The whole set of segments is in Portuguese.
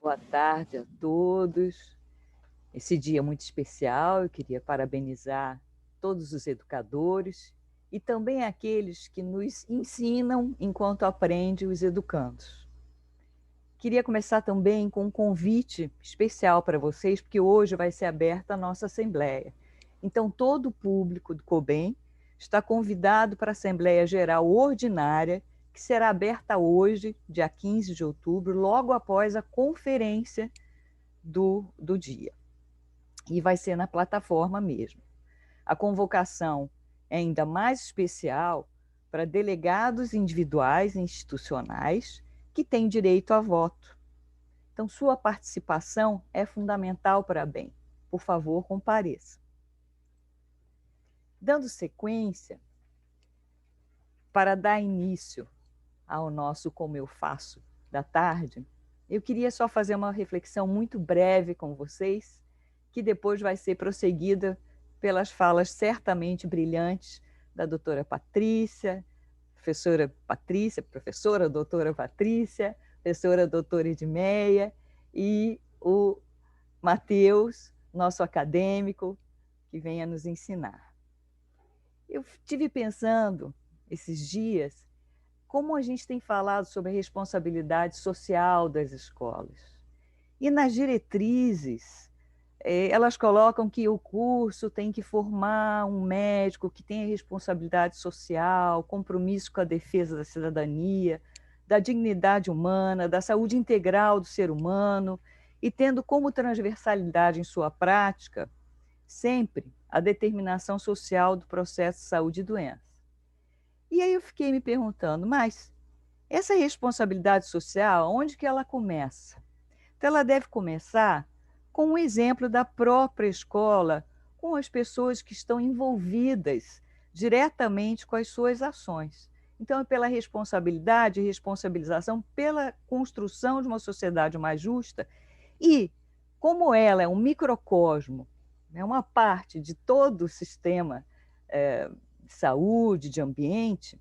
Boa tarde a todos. Esse dia é muito especial, eu queria parabenizar todos os educadores e também aqueles que nos ensinam enquanto aprendem os educandos. Queria começar também com um convite especial para vocês, porque hoje vai ser aberta a nossa assembleia. Então, todo o público do COBEM está convidado para a Assembleia Geral Ordinária, que será aberta hoje, dia 15 de outubro, logo após a conferência do dia. E vai ser na plataforma mesmo. A convocação é ainda mais especial para delegados individuais e institucionais que têm direito a voto. Então, sua participação é fundamental para bem. Por favor, compareça. Dando sequência, para dar início ao nosso Como Eu Faço da tarde, eu queria só fazer uma reflexão muito breve com vocês, que depois vai ser prosseguida pelas falas certamente brilhantes da doutora Patrícia, professora doutora Patrícia, professora doutora Edmeia e o Matheus, nosso acadêmico, que vem a nos ensinar. Eu estive pensando esses dias como a gente tem falado sobre a responsabilidade social das escolas. E nas diretrizes, elas colocam que o curso tem que formar um médico que tenha responsabilidade social, compromisso com a defesa da cidadania, da dignidade humana, da saúde integral do ser humano, e tendo como transversalidade em sua prática sempre a determinação social do processo de saúde e doença. E aí eu fiquei me perguntando, mas essa responsabilidade social, onde que ela começa? Então, ela deve começar com um exemplo da própria escola, com as pessoas que estão envolvidas diretamente com as suas ações. Então, é pela responsabilidade e responsabilização, pela construção de uma sociedade mais justa e, como ela é um microcosmo, é uma parte de todo o sistema de saúde, de ambiente,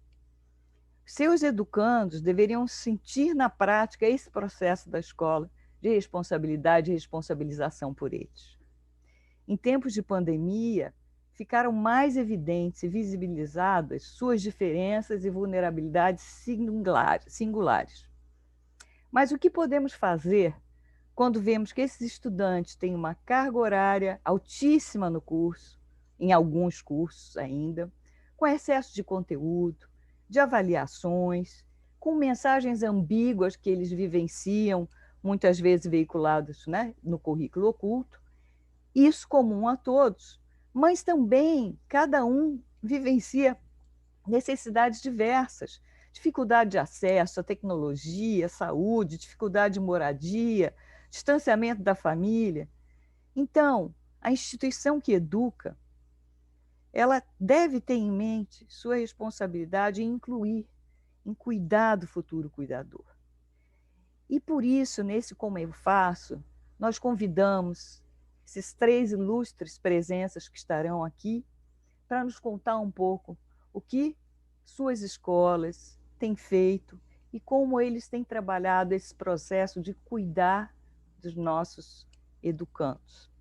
seus educandos deveriam sentir na prática esse processo da escola de responsabilidade e responsabilização por eles. Em tempos de pandemia, ficaram mais evidentes e visibilizadas suas diferenças e vulnerabilidades singulares. Mas o que podemos fazer quando vemos que esses estudantes têm uma carga horária altíssima no curso, em alguns cursos ainda, com excesso de conteúdo, de avaliações, com mensagens ambíguas que eles vivenciam, muitas vezes veiculadas, né, no currículo oculto, isso comum a todos, mas também cada um vivencia necessidades diversas, dificuldade de acesso à tecnologia, saúde, dificuldade de moradia, distanciamento da família. Então, a instituição que educa, ela deve ter em mente sua responsabilidade em incluir, em cuidar do futuro cuidador. E por isso, nesse Como Eu Faço, nós convidamos esses 3 ilustres presenças que estarão aqui para nos contar um pouco o que suas escolas têm feito e como eles têm trabalhado esse processo de cuidar dos nossos educandos.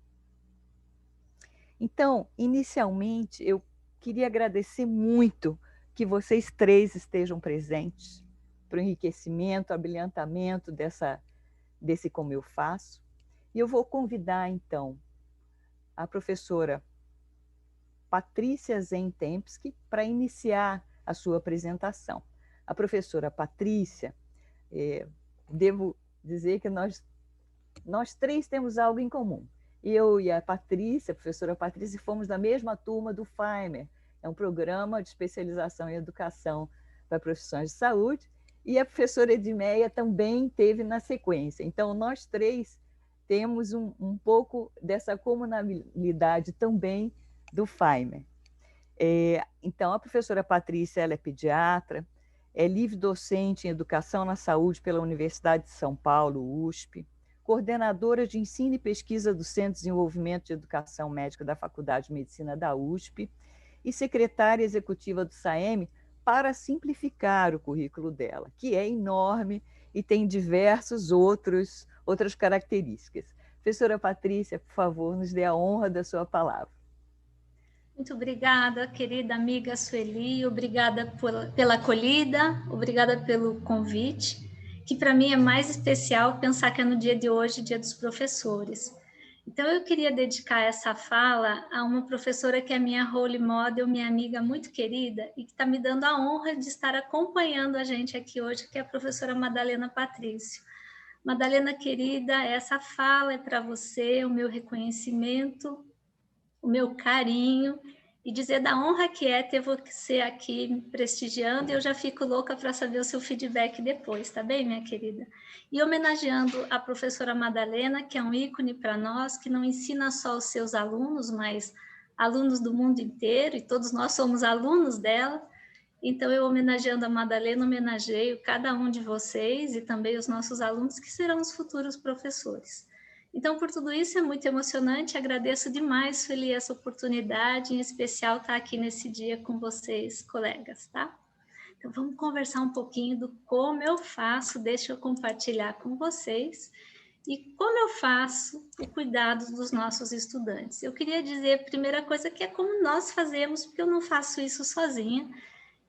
Então, inicialmente, eu queria agradecer muito que vocês 3 estejam presentes para o enriquecimento, abrilhantamento desse Como Eu Faço. E eu vou convidar, então, a professora Patrícia Zentempsky para iniciar a sua apresentação. A professora Patrícia, devo dizer que nós 3 temos algo em comum. Eu e a Patrícia, a professora Patrícia, fomos da mesma turma do FAIMER, é um programa de especialização em educação para profissões de saúde, e a professora Edmeia também teve na sequência. Então, nós 3 temos um pouco dessa comunalidade também do FAIMER. Então, a professora Patrícia, ela é pediatra, é livre docente em Educação na Saúde pela Universidade de São Paulo, USP, coordenadora de ensino e pesquisa do Centro de Desenvolvimento de Educação Médica da Faculdade de Medicina da USP e secretária executiva do SAEM para simplificar o currículo dela, que é enorme e tem diversas outras outras características. Professora Patrícia, por favor, nos dê a honra da sua palavra. Muito obrigada, querida amiga Sueli, obrigada pela acolhida, obrigada pelo convite, que para mim é mais especial pensar que é no dia de hoje, Dia dos Professores. Então, eu queria dedicar essa fala a uma professora que é minha role model, minha amiga muito querida, e que está me dando a honra de estar acompanhando a gente aqui hoje, que é a professora Madalena Patrício. Madalena, querida, essa fala é para você, o meu reconhecimento, o meu carinho, e dizer da honra que é ter você aqui me prestigiando, e eu já fico louca para saber o seu feedback depois, tá bem, minha querida? E homenageando a professora Madalena, que é um ícone para nós, que não ensina só os seus alunos, mas alunos do mundo inteiro, e todos nós somos alunos dela. Então, eu homenageando a Madalena, homenageio cada um de vocês e também os nossos alunos, que serão os futuros professores. Então, por tudo isso, é muito emocionante, agradeço demais, Sueli, essa oportunidade, em especial estar aqui nesse dia com vocês, colegas, tá? Então, vamos conversar um pouquinho do como eu faço, deixa eu compartilhar com vocês, e como eu faço o cuidado dos nossos estudantes. Eu queria dizer, a primeira coisa, que é como nós fazemos, porque eu não faço isso sozinha.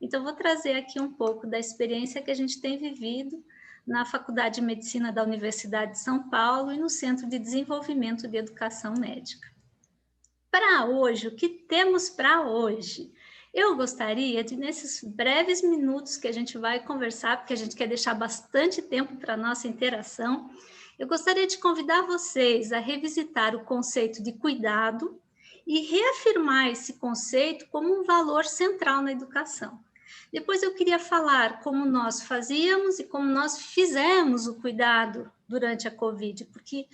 Então, vou trazer aqui um pouco da experiência que a gente tem vivido na Faculdade de Medicina da Universidade de São Paulo e no Centro de Desenvolvimento de Educação Médica. Para hoje, o que temos para hoje? Eu gostaria de, nesses breves minutos que a gente vai conversar, porque a gente quer deixar bastante tempo para a nossa interação, eu gostaria de convidar vocês a revisitar o conceito de cuidado e reafirmar esse conceito como um valor central na educação. Depois eu queria falar como nós fazíamos e como nós fizemos o cuidado durante a Covid, porque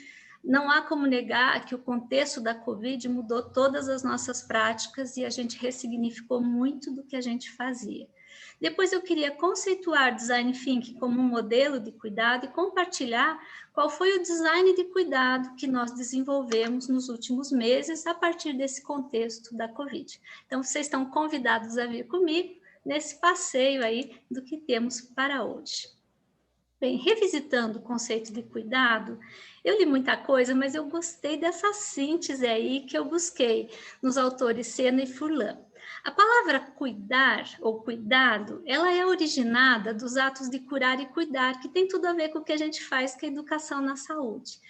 não há como negar que o contexto da Covid mudou todas as nossas práticas e a gente ressignificou muito do que a gente fazia. Depois eu queria conceituar Design Thinking como um modelo de cuidado e compartilhar qual foi o design de cuidado que nós desenvolvemos nos últimos meses a partir desse contexto da Covid. Então, vocês estão convidados a vir comigo nesse passeio aí do que temos para hoje. Bem, revisitando o conceito de cuidado, eu li muita coisa, mas eu gostei dessa síntese aí que eu busquei nos autores Sena e Furlan. A palavra cuidar ou cuidado, ela é originada dos atos de curar e cuidar, que tem tudo a ver com o que a gente faz com a educação na saúde.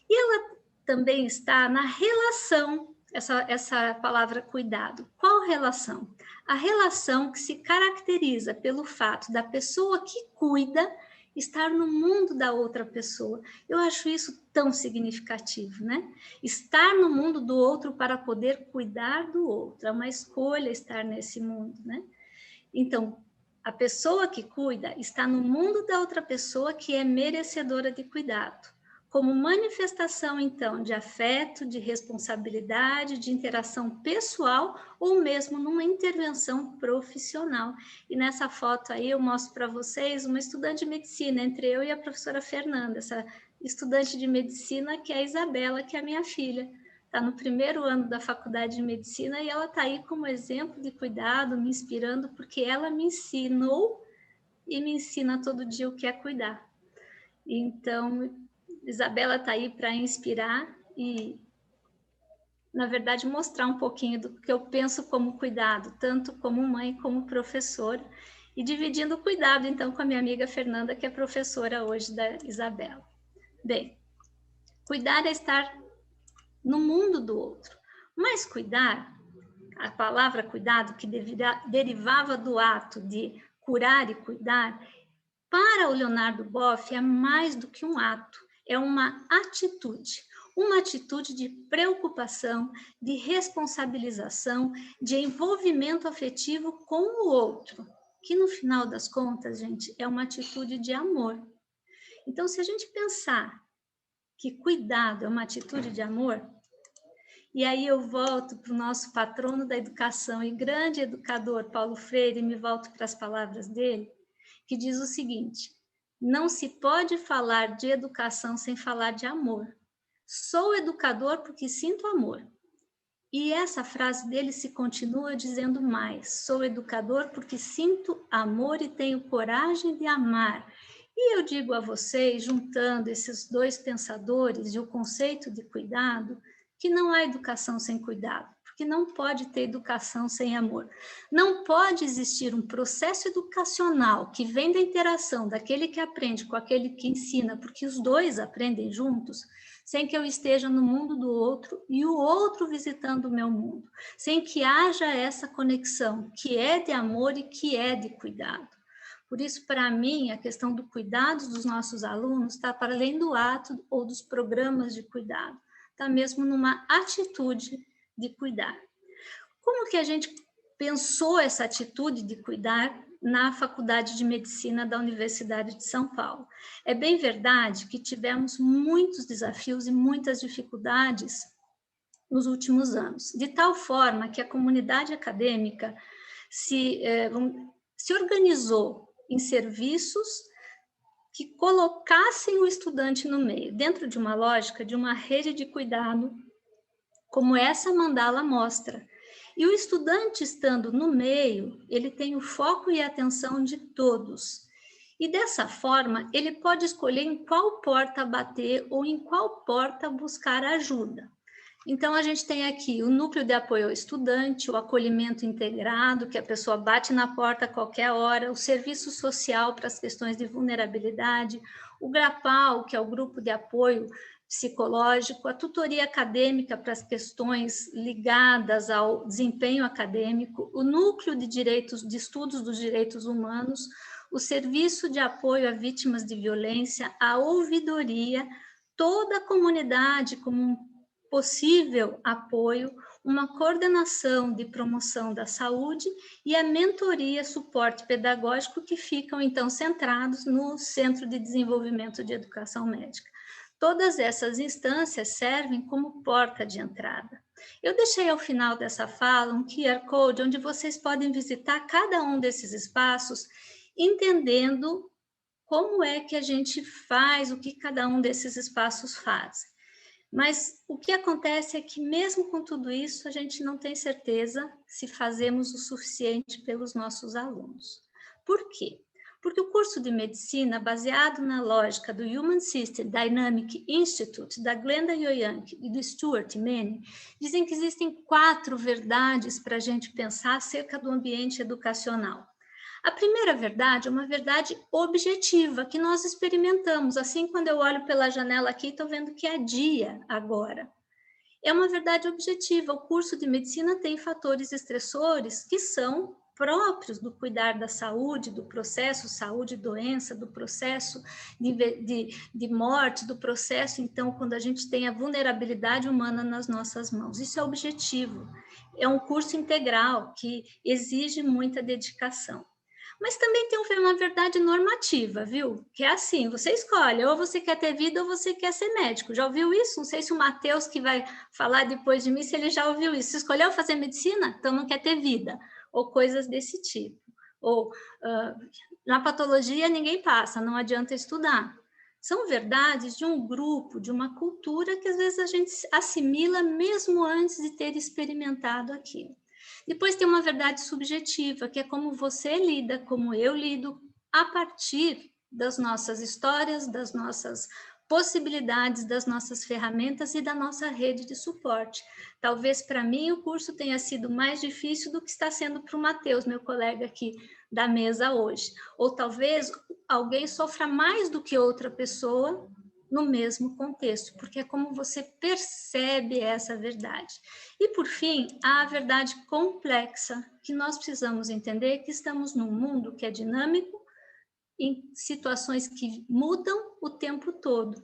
E ela também está na relação, essa palavra cuidado. Qual relação? A relação que se caracteriza pelo fato da pessoa que cuida estar no mundo da outra pessoa. Eu acho isso tão significativo, né? Estar no mundo do outro para poder cuidar do outro. É uma escolha estar nesse mundo, né? Então, a pessoa que cuida está no mundo da outra pessoa que é merecedora de cuidado, como manifestação, então, de afeto, de responsabilidade, de interação pessoal ou mesmo numa intervenção profissional. E nessa foto aí eu mostro para vocês uma estudante de medicina, entre eu e a professora Fernanda, essa estudante de medicina que é a Isabela, que é a minha filha. Está no primeiro ano da faculdade de medicina e ela está aí como exemplo de cuidado, me inspirando, porque ela me ensinou e me ensina todo dia o que é cuidar. Então, Isabela está aí para inspirar e, na verdade, mostrar um pouquinho do que eu penso como cuidado, tanto como mãe como professora, e dividindo o cuidado, então, com a minha amiga Fernanda, que é professora hoje da Isabela. Bem, cuidar é estar no mundo do outro, mas cuidar, a palavra cuidado, que derivava do ato de curar e cuidar, para o Leonardo Boff é mais do que um ato, é uma atitude de preocupação, de responsabilização, de envolvimento afetivo com o outro, que no final das contas, gente, é uma atitude de amor. Então, se a gente pensar que cuidado é uma atitude de amor, e aí eu volto para o nosso patrono da educação e grande educador, Paulo Freire, e me volto para as palavras dele, que diz o seguinte: não se pode falar de educação sem falar de amor. Sou educador porque sinto amor. E essa frase dele se continua dizendo mais: sou educador porque sinto amor e tenho coragem de amar. E eu digo a vocês, juntando esses dois pensadores e o conceito de cuidado, que não há educação sem cuidado, porque não pode ter educação sem amor. Não pode existir um processo educacional que vem da interação daquele que aprende com aquele que ensina, porque os dois aprendem juntos, sem que eu esteja no mundo do outro e o outro visitando o meu mundo, sem que haja essa conexão que é de amor e que é de cuidado. Por isso, para mim, a questão do cuidado dos nossos alunos está para além do ato ou dos programas de cuidado, está mesmo numa atitude de cuidar. Como que a gente pensou essa atitude de cuidar na Faculdade de Medicina da Universidade de São Paulo? É bem verdade que tivemos muitos desafios e muitas dificuldades nos últimos anos, de tal forma que a comunidade acadêmica se organizou em serviços que colocassem o estudante no meio, dentro de uma lógica de uma rede de cuidado, como essa mandala mostra. E o estudante estando no meio, ele tem o foco e a atenção de todos. E dessa forma, ele pode escolher em qual porta bater ou em qual porta buscar ajuda. Então, a gente tem aqui o núcleo de apoio ao estudante, o acolhimento integrado, que a pessoa bate na porta a qualquer hora, o serviço social para as questões de vulnerabilidade, o GRAPAL, que é o grupo de apoio psicológico, a tutoria acadêmica para as questões ligadas ao desempenho acadêmico, o núcleo de estudos dos direitos humanos, o serviço de apoio a vítimas de violência, a ouvidoria, toda a comunidade como um possível apoio, uma coordenação de promoção da saúde e a mentoria, suporte pedagógico que ficam, então, centrados no Centro de Desenvolvimento de Educação Médica. Todas essas instâncias servem como porta de entrada. Eu deixei ao final dessa fala um QR Code onde vocês podem visitar cada um desses espaços, entendendo como é que a gente faz, o que cada um desses espaços faz. Mas o que acontece é que, mesmo com tudo isso, a gente não tem certeza se fazemos o suficiente pelos nossos alunos. Por quê? Porque o curso de medicina, baseado na lógica do Human System Dynamic Institute, da Glenda Yoyank e do Stuart Manning, dizem que existem 4 verdades para a gente pensar acerca do ambiente educacional. A primeira verdade é uma verdade objetiva, que nós experimentamos. Assim, quando eu olho pela janela aqui, estou vendo que é dia agora. É uma verdade objetiva. O curso de medicina tem fatores estressores que são próprios do cuidar da saúde, do processo saúde e doença, do processo de morte, do processo, então, quando a gente tem a vulnerabilidade humana nas nossas mãos. Isso é objetivo. É um curso integral que exige muita dedicação. Mas também tem uma verdade normativa, viu? Que é assim, você escolhe, ou você quer ter vida ou você quer ser médico. Já ouviu isso? Não sei se o Matheus, que vai falar depois de mim, se ele já ouviu isso. Você escolheu fazer medicina? Então não quer ter vida. Ou coisas desse tipo. Ou na patologia ninguém passa, não adianta estudar. São verdades de um grupo, de uma cultura que às vezes a gente assimila mesmo antes de ter experimentado aquilo. Depois tem uma verdade subjetiva, que é como você lida, como eu lido, a partir das nossas histórias, das nossas possibilidades, das nossas ferramentas e da nossa rede de suporte. Talvez para mim o curso tenha sido mais difícil do que está sendo para o Matheus, meu colega aqui da mesa hoje. Ou talvez alguém sofra mais do que outra pessoa no mesmo contexto, porque é como você percebe essa verdade. E, por fim, há a verdade complexa, que nós precisamos entender que estamos num mundo que é dinâmico, em situações que mudam o tempo todo.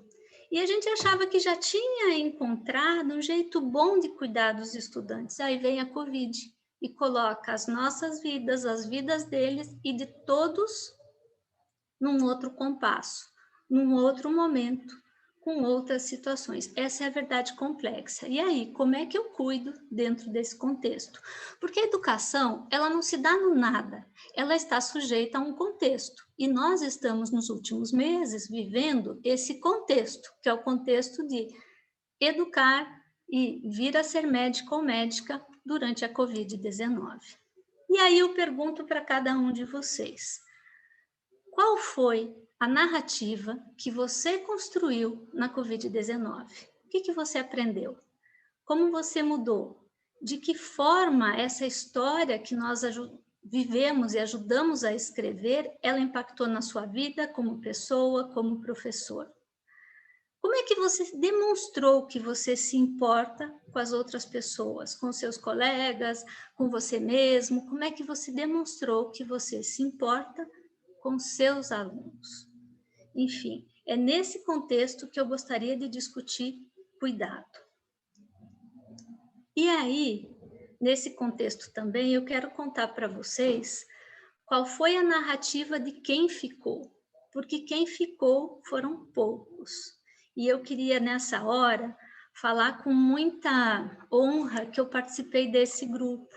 E a gente achava que já tinha encontrado um jeito bom de cuidar dos estudantes. Aí vem a Covid e coloca as nossas vidas, as vidas deles e de todos num outro compasso, num outro momento, com outras situações. Essa é a verdade complexa. E aí, como é que eu cuido dentro desse contexto? Porque a educação, ela não se dá no nada, ela está sujeita a um contexto. E nós estamos, nos últimos meses, vivendo esse contexto, que é o contexto de educar e vir a ser médico ou médica durante a Covid-19. E aí eu pergunto para cada um de vocês, qual foi a narrativa que você construiu na Covid-19. O que você aprendeu? Como você mudou? De que forma essa história que nós vivemos e ajudamos a escrever, ela impactou na sua vida como pessoa, como professor? Como é que você demonstrou que você se importa com as outras pessoas, com seus colegas, com você mesmo? Como é que você demonstrou que você se importa com seus alunos? Enfim, é nesse contexto que eu gostaria de discutir cuidado. E aí, nesse contexto também, eu quero contar para vocês qual foi a narrativa de quem ficou, porque quem ficou foram poucos. E eu queria, nessa hora, falar com muita honra que eu participei desse grupo.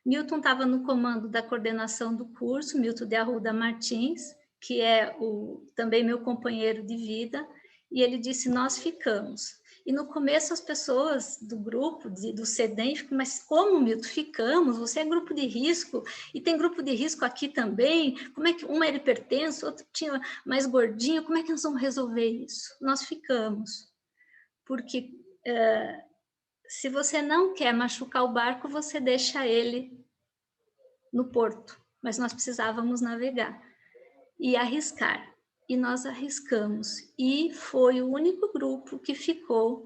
Milton estava no comando da coordenação do curso, Milton de Arruda Martins, que é também meu companheiro de vida, e ele disse, nós ficamos. E no começo as pessoas do grupo, do CEDEM, ficam, mas como, Milton, ficamos? Você é grupo de risco, e tem grupo de risco aqui também, como é que um era hipertenso, outro tinha mais gordinho, como é que nós vamos resolver isso? Nós ficamos, porque se você não quer machucar o barco, você deixa ele no porto, mas nós precisávamos navegar e arriscar. E nós arriscamos. E foi o único grupo que ficou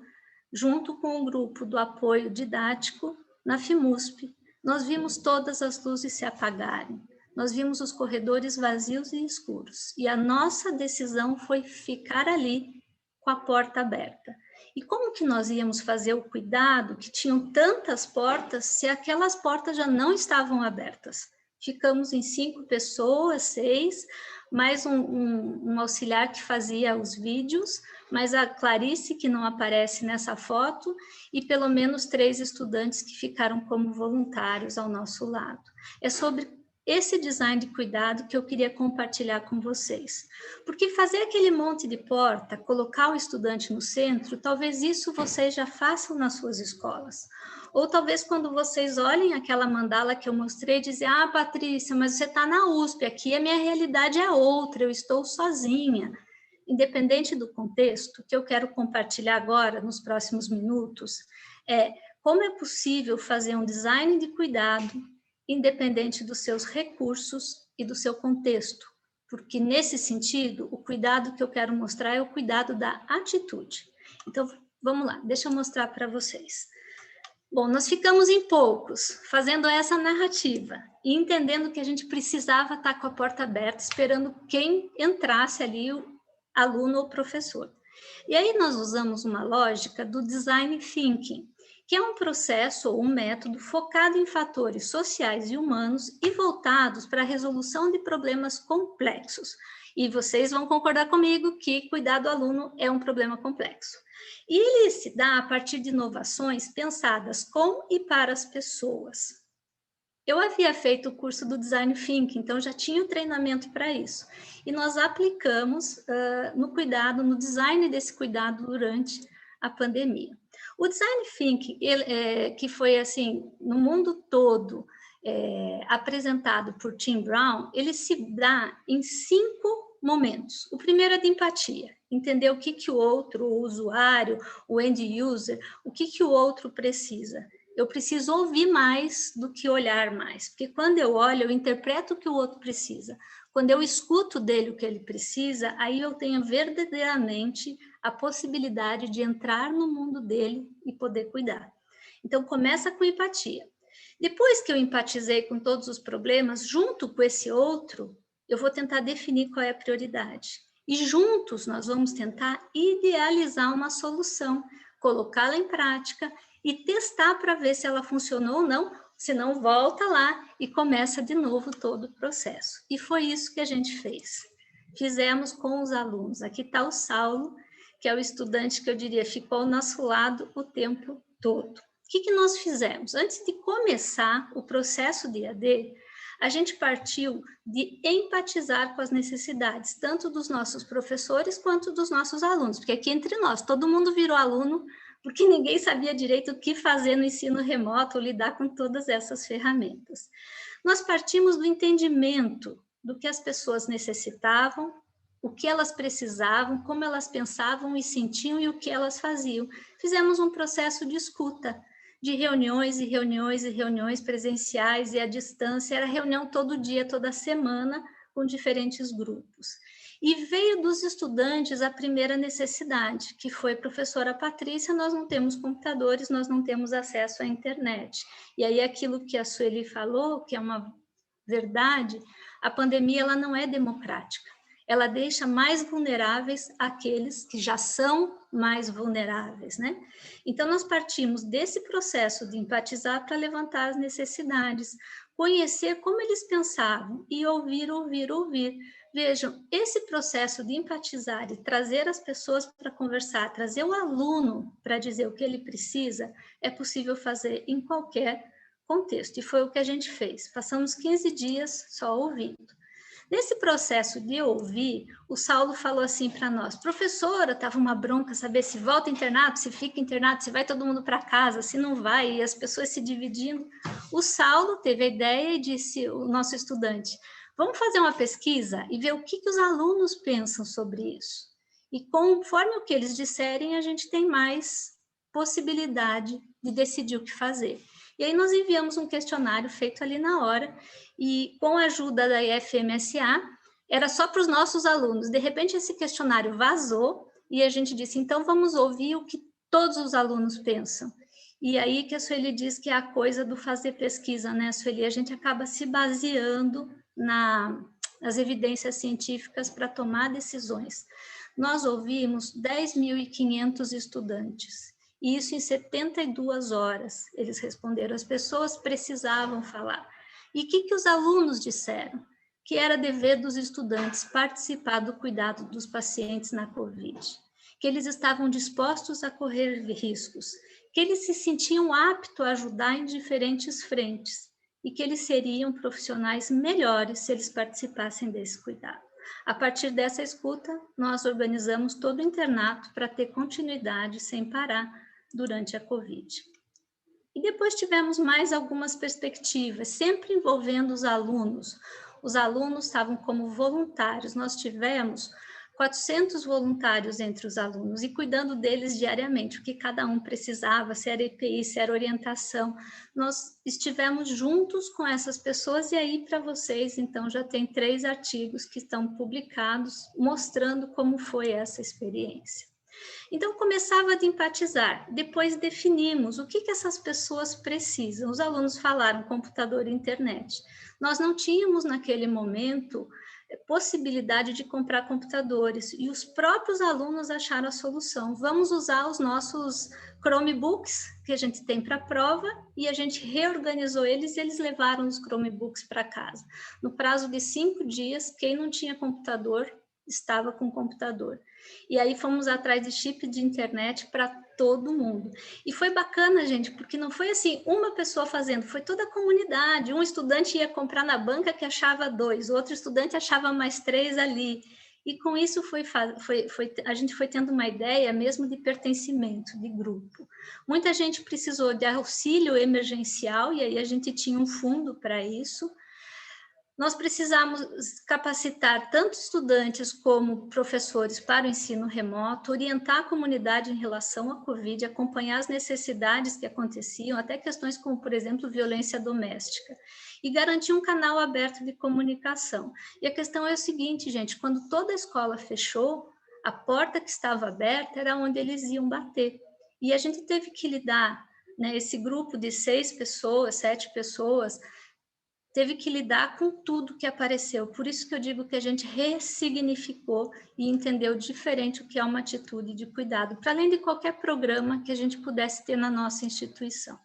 junto com o grupo do apoio didático na FIMUSP. Nós vimos todas as luzes se apagarem. Nós vimos os corredores vazios e escuros. E a nossa decisão foi ficar ali com a porta aberta. E como que nós íamos fazer o cuidado que tinham tantas portas se aquelas portas já não estavam abertas? Ficamos em 5 pessoas, 6, mais um auxiliar que fazia os vídeos, mais a Clarice, que não aparece nessa foto, e pelo menos 3 estudantes que ficaram como voluntários ao nosso lado. É sobre esse design de cuidado que eu queria compartilhar com vocês. Porque fazer aquele monte de porta, colocar o estudante no centro, talvez isso vocês já façam nas suas escolas. Ou talvez quando vocês olhem aquela mandala que eu mostrei, dizem, ah, Patrícia, mas você está na USP, aqui a minha realidade é outra, eu estou sozinha. Independente do contexto, que eu quero compartilhar agora, nos próximos minutos, é como é possível fazer um design de cuidado independente dos seus recursos e do seu contexto, porque nesse sentido, o cuidado que eu quero mostrar é o cuidado da atitude. Então, vamos lá, deixa eu mostrar para vocês. Bom, nós ficamos em poucos, fazendo essa narrativa e entendendo que a gente precisava estar com a porta aberta, esperando quem entrasse ali, o aluno ou professor. E aí nós usamos uma lógica do design thinking, que é um processo ou um método focado em fatores sociais e humanos e voltados para a resolução de problemas complexos. E vocês vão concordar comigo que cuidar do aluno é um problema complexo. E ele se dá a partir de inovações pensadas com e para as pessoas. Eu havia feito o curso do Design Thinking, então já tinha o treinamento para isso. E nós aplicamos no cuidado, no design desse cuidado durante a pandemia. O Design Thinking, que foi assim, no mundo todo, apresentado por Tim Brown, ele se dá em 5 momentos. O primeiro é de empatia, entender o que o outro, o usuário, o end user, o que o outro precisa. Eu preciso ouvir mais do que olhar mais, porque quando eu olho, eu interpreto o que o outro precisa. Quando eu escuto dele o que ele precisa, aí eu tenho verdadeiramente a possibilidade de entrar no mundo dele e poder cuidar. Então, começa com empatia. Depois que eu empatizei com todos os problemas, junto com esse outro, eu vou tentar definir qual é a prioridade. E juntos nós vamos tentar idealizar uma solução, colocá-la em prática e testar para ver se ela funcionou ou não, senão volta lá e começa de novo todo o processo. E foi isso que a gente fez. Fizemos com os alunos. Aqui está o Saulo, que é o estudante que eu diria ficou ao nosso lado o tempo todo. O que nós fizemos? Antes de começar o processo de EAD, a gente partiu de empatizar com as necessidades, tanto dos nossos professores quanto dos nossos alunos, porque aqui entre nós, todo mundo virou aluno, porque ninguém sabia direito o que fazer no ensino remoto, ou lidar com todas essas ferramentas. Nós partimos do entendimento do que as pessoas necessitavam, o que elas precisavam, como elas pensavam e sentiam e o que elas faziam. Fizemos um processo de escuta, de reuniões e reuniões e reuniões presenciais e à distância, era reunião todo dia, toda semana, com diferentes grupos. E veio dos estudantes a primeira necessidade, que foi: professora Patrícia, nós não temos computadores, nós não temos acesso à internet. E aí aquilo que a Sueli falou, que é uma verdade, a pandemia ela não é democrática. Ela deixa mais vulneráveis aqueles que já são mais vulneráveis, né? Então, nós partimos desse processo de empatizar para levantar as necessidades, conhecer como eles pensavam e ouvir, ouvir, ouvir. Vejam, esse processo de empatizar e trazer as pessoas para conversar, trazer o aluno para dizer o que ele precisa, é possível fazer em qualquer contexto. E foi o que a gente fez. Passamos 15 dias só ouvindo. Nesse processo de ouvir, o Saulo falou assim para nós: professora, estava uma bronca saber se volta internato, se fica internato, se vai todo mundo para casa, se não vai, e as pessoas se dividindo. O Saulo teve a ideia e disse, o nosso estudante: vamos fazer uma pesquisa e ver o que os alunos pensam sobre isso. E conforme o que eles disserem, a gente tem mais possibilidade de decidir o que fazer. E aí nós enviamos um questionário feito ali na hora, e com a ajuda da IFMSA, era só para os nossos alunos. De repente, esse questionário vazou, e a gente disse: então vamos ouvir o que todos os alunos pensam. E aí que a Sueli diz que é a coisa do fazer pesquisa, né, Sueli? A gente acaba se baseando nas evidências científicas para tomar decisões. Nós ouvimos 10.500 estudantes, e isso em 72 horas, eles responderam. As pessoas precisavam falar. E o que os alunos disseram? Que era dever dos estudantes participar do cuidado dos pacientes na Covid, que eles estavam dispostos a correr riscos, que eles se sentiam aptos a ajudar em diferentes frentes e que eles seriam profissionais melhores se eles participassem desse cuidado. A partir dessa escuta, nós organizamos todo o internato para ter continuidade sem parar durante a Covid. E depois tivemos mais algumas perspectivas, sempre envolvendo os alunos. Os alunos estavam como voluntários, nós tivemos 400 voluntários entre os alunos e cuidando deles diariamente, o que cada um precisava, se era EPI, se era orientação. Nós estivemos juntos com essas pessoas e aí para vocês, então, já tem 3 artigos que estão publicados mostrando como foi essa experiência. Então, começava de empatizar, depois definimos o que essas pessoas precisam. Os alunos falaram computador e internet. Nós não tínhamos, naquele momento, possibilidade de comprar computadores, e os próprios alunos acharam a solução. Vamos usar os nossos Chromebooks, que a gente tem para a prova, e a gente reorganizou eles, e eles levaram os Chromebooks para casa. No prazo de 5 dias, quem não tinha computador estava com computador. E aí fomos atrás de chip de internet para todo mundo. E foi bacana, gente, porque não foi assim uma pessoa fazendo, foi toda a comunidade. Um estudante ia comprar na banca que achava 2, outro estudante achava mais 3 ali. E com isso a gente foi tendo uma ideia mesmo de pertencimento, de grupo. Muita gente precisou de auxílio emergencial, e aí a gente tinha um fundo para isso. Nós precisamos capacitar tanto estudantes como professores para o ensino remoto, orientar a comunidade em relação à Covid, acompanhar as necessidades que aconteciam, até questões como, por exemplo, violência doméstica, e garantir um canal aberto de comunicação. E a questão é o seguinte, gente: quando toda a escola fechou, a porta que estava aberta era onde eles iam bater. E a gente teve que lidar, né, esse grupo de 6 pessoas, 7 pessoas, teve que lidar com tudo que apareceu. Por isso que eu digo que a gente ressignificou e entendeu diferente o que é uma atitude de cuidado, para além de qualquer programa que a gente pudesse ter na nossa instituição.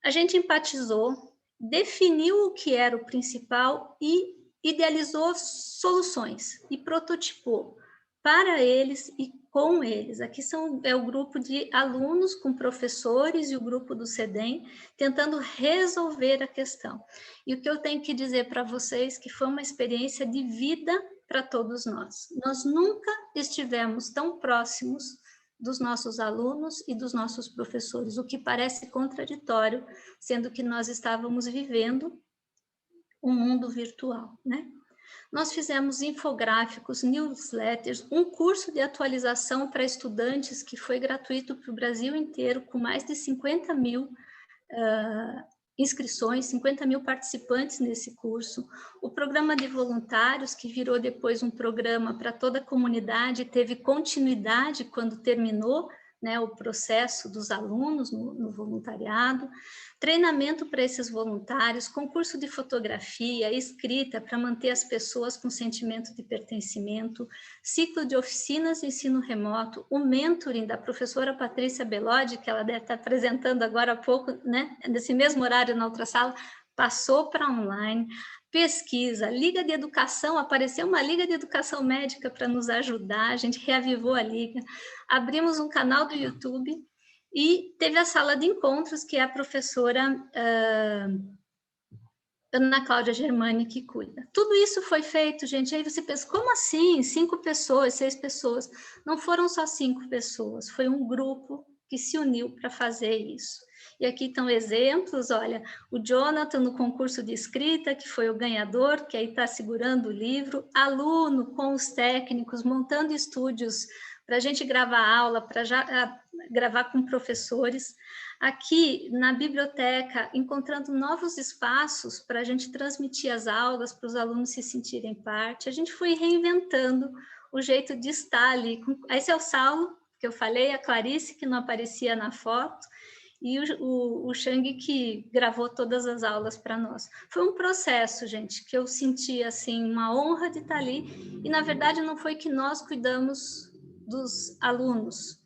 A gente empatizou, definiu o que era o principal e idealizou soluções e prototipou para eles e com eles. Aqui é o grupo de alunos com professores e o grupo do CEDEM tentando resolver a questão. E o que eu tenho que dizer para vocês que foi uma experiência de vida para todos nós. Nós nunca estivemos tão próximos dos nossos alunos e dos nossos professores, o que parece contraditório, sendo que nós estávamos vivendo um mundo virtual, né? Nós fizemos infográficos, newsletters, um curso de atualização para estudantes que foi gratuito para o Brasil inteiro, com mais de 50 mil inscrições, 50 mil participantes nesse curso. O programa de voluntários, que virou depois um programa para toda a comunidade, teve continuidade quando terminou, né, o processo dos alunos no voluntariado, treinamento para esses voluntários, concurso de fotografia, escrita para manter as pessoas com sentimento de pertencimento, ciclo de oficinas de ensino remoto, o mentoring da professora Patrícia Bellodi, que ela deve estar apresentando agora há pouco, né, nesse mesmo horário na outra sala, passou para online, pesquisa, Liga de Educação, apareceu uma Liga de Educação Médica para nos ajudar, a gente reavivou a Liga, abrimos um canal do YouTube e teve a sala de encontros, que é a professora Ana Cláudia Germani que cuida. Tudo isso foi feito, gente, aí você pensa, como assim? 5 pessoas, 6 pessoas? Não foram só 5 pessoas, foi um grupo que se uniu para fazer isso. E aqui estão exemplos, olha, o Jonathan no concurso de escrita, que foi o ganhador, que aí está segurando o livro, aluno com os técnicos, montando estúdios para a gente gravar aula, para gravar com professores. Aqui na biblioteca, encontrando novos espaços para a gente transmitir as aulas, para os alunos se sentirem parte. A gente foi reinventando o jeito de estar ali. Esse é o Saulo, que eu falei, a Clarice, que não aparecia na foto, e o Shang, que gravou todas as aulas para nós. Foi um processo, gente, que eu senti assim, uma honra de estar ali, e na verdade não foi que nós cuidamos dos alunos,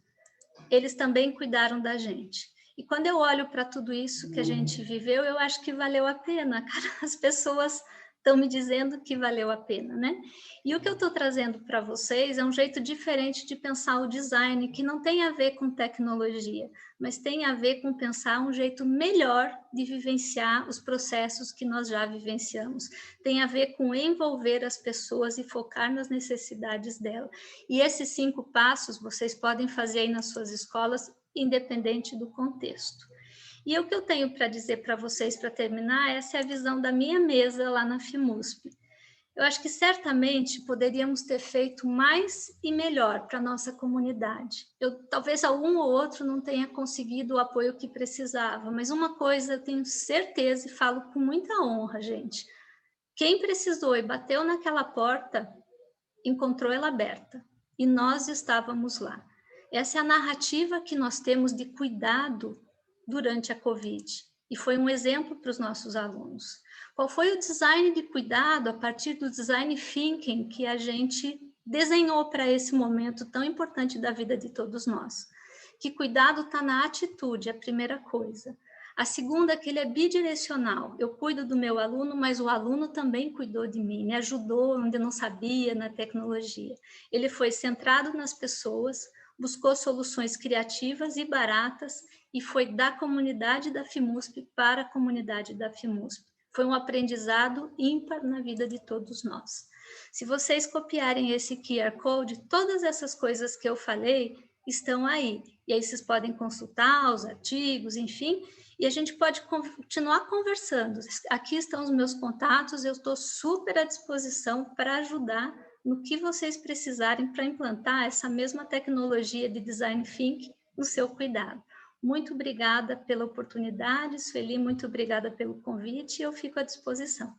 eles também cuidaram da gente. E quando eu olho para tudo isso que a gente viveu, eu acho que valeu a pena, cara. As pessoas estão me dizendo que valeu a pena, né? E o que eu estou trazendo para vocês é um jeito diferente de pensar o design, que não tem a ver com tecnologia, mas tem a ver com pensar um jeito melhor de vivenciar os processos que nós já vivenciamos. Tem a ver com envolver as pessoas e focar nas necessidades dela. E esses 5 passos vocês podem fazer aí nas suas escolas, independente do contexto. E o que eu tenho para dizer para vocês, para terminar, essa é a visão da minha mesa lá na FIMUSP. Eu acho que certamente poderíamos ter feito mais e melhor para a nossa comunidade. Talvez algum ou outro não tenha conseguido o apoio que precisava, mas uma coisa eu tenho certeza e falo com muita honra, gente. Quem precisou e bateu naquela porta, encontrou ela aberta. E nós estávamos lá. Essa é a narrativa que nós temos de cuidado durante a Covid. E foi um exemplo para os nossos alunos. Qual foi o design de cuidado a partir do design thinking que a gente desenhou para esse momento tão importante da vida de todos nós? Que cuidado está na atitude, a primeira coisa. A segunda é que ele é bidirecional. Eu cuido do meu aluno, mas o aluno também cuidou de mim, me ajudou onde eu não sabia na tecnologia. Ele foi centrado nas pessoas, buscou soluções criativas e baratas e foi da comunidade da FIMUSP para a comunidade da FIMUSP. Foi um aprendizado ímpar na vida de todos nós. Se vocês copiarem esse QR Code, todas essas coisas que eu falei estão aí. E aí vocês podem consultar os artigos, enfim, e a gente pode continuar conversando. Aqui estão os meus contatos, eu estou super à disposição para ajudar no que vocês precisarem para implantar essa mesma tecnologia de design thinking no seu cuidado. Muito obrigada pela oportunidade, Sueli, muito obrigada pelo convite, e eu fico à disposição.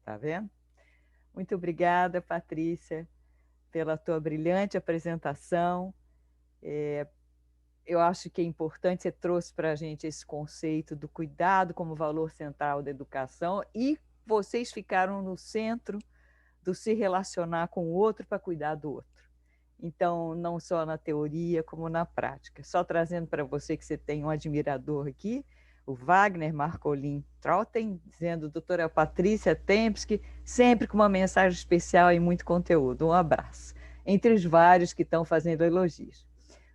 Tá vendo? Muito obrigada, Patrícia, pela tua brilhante apresentação. Eu acho que é importante, você trouxe para a gente esse conceito do cuidado como valor central da educação, e vocês ficaram no centro do se relacionar com o outro para cuidar do outro. Então, não só na teoria, como na prática. Só trazendo para você que você tem um admirador aqui, o Wagner Marcolin Trotten, dizendo, doutora Patrícia Tempsky, sempre com uma mensagem especial e muito conteúdo. Um abraço. entre os vários que estão fazendo elogios.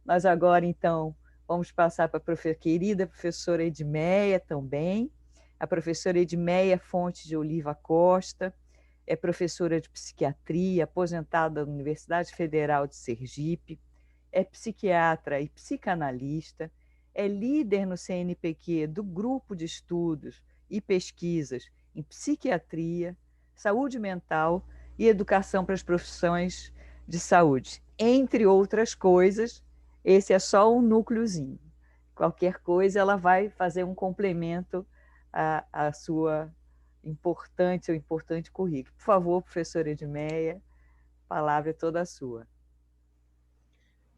Nós agora, então, vamos passar para a querida professora Edmeia também. A professora Edmeia Fontes de Oliva Costa é professora de psiquiatria, aposentada da Universidade Federal de Sergipe, é psiquiatra e psicanalista, é líder no CNPq do Grupo de Estudos e Pesquisas em Psiquiatria, Saúde Mental e Educação para as Profissões de Saúde. Entre outras coisas, esse é só um núcleozinho. Qualquer coisa, ela vai fazer um complemento à sua seu importante currículo. Por favor, professora Edmeia, a palavra é toda sua.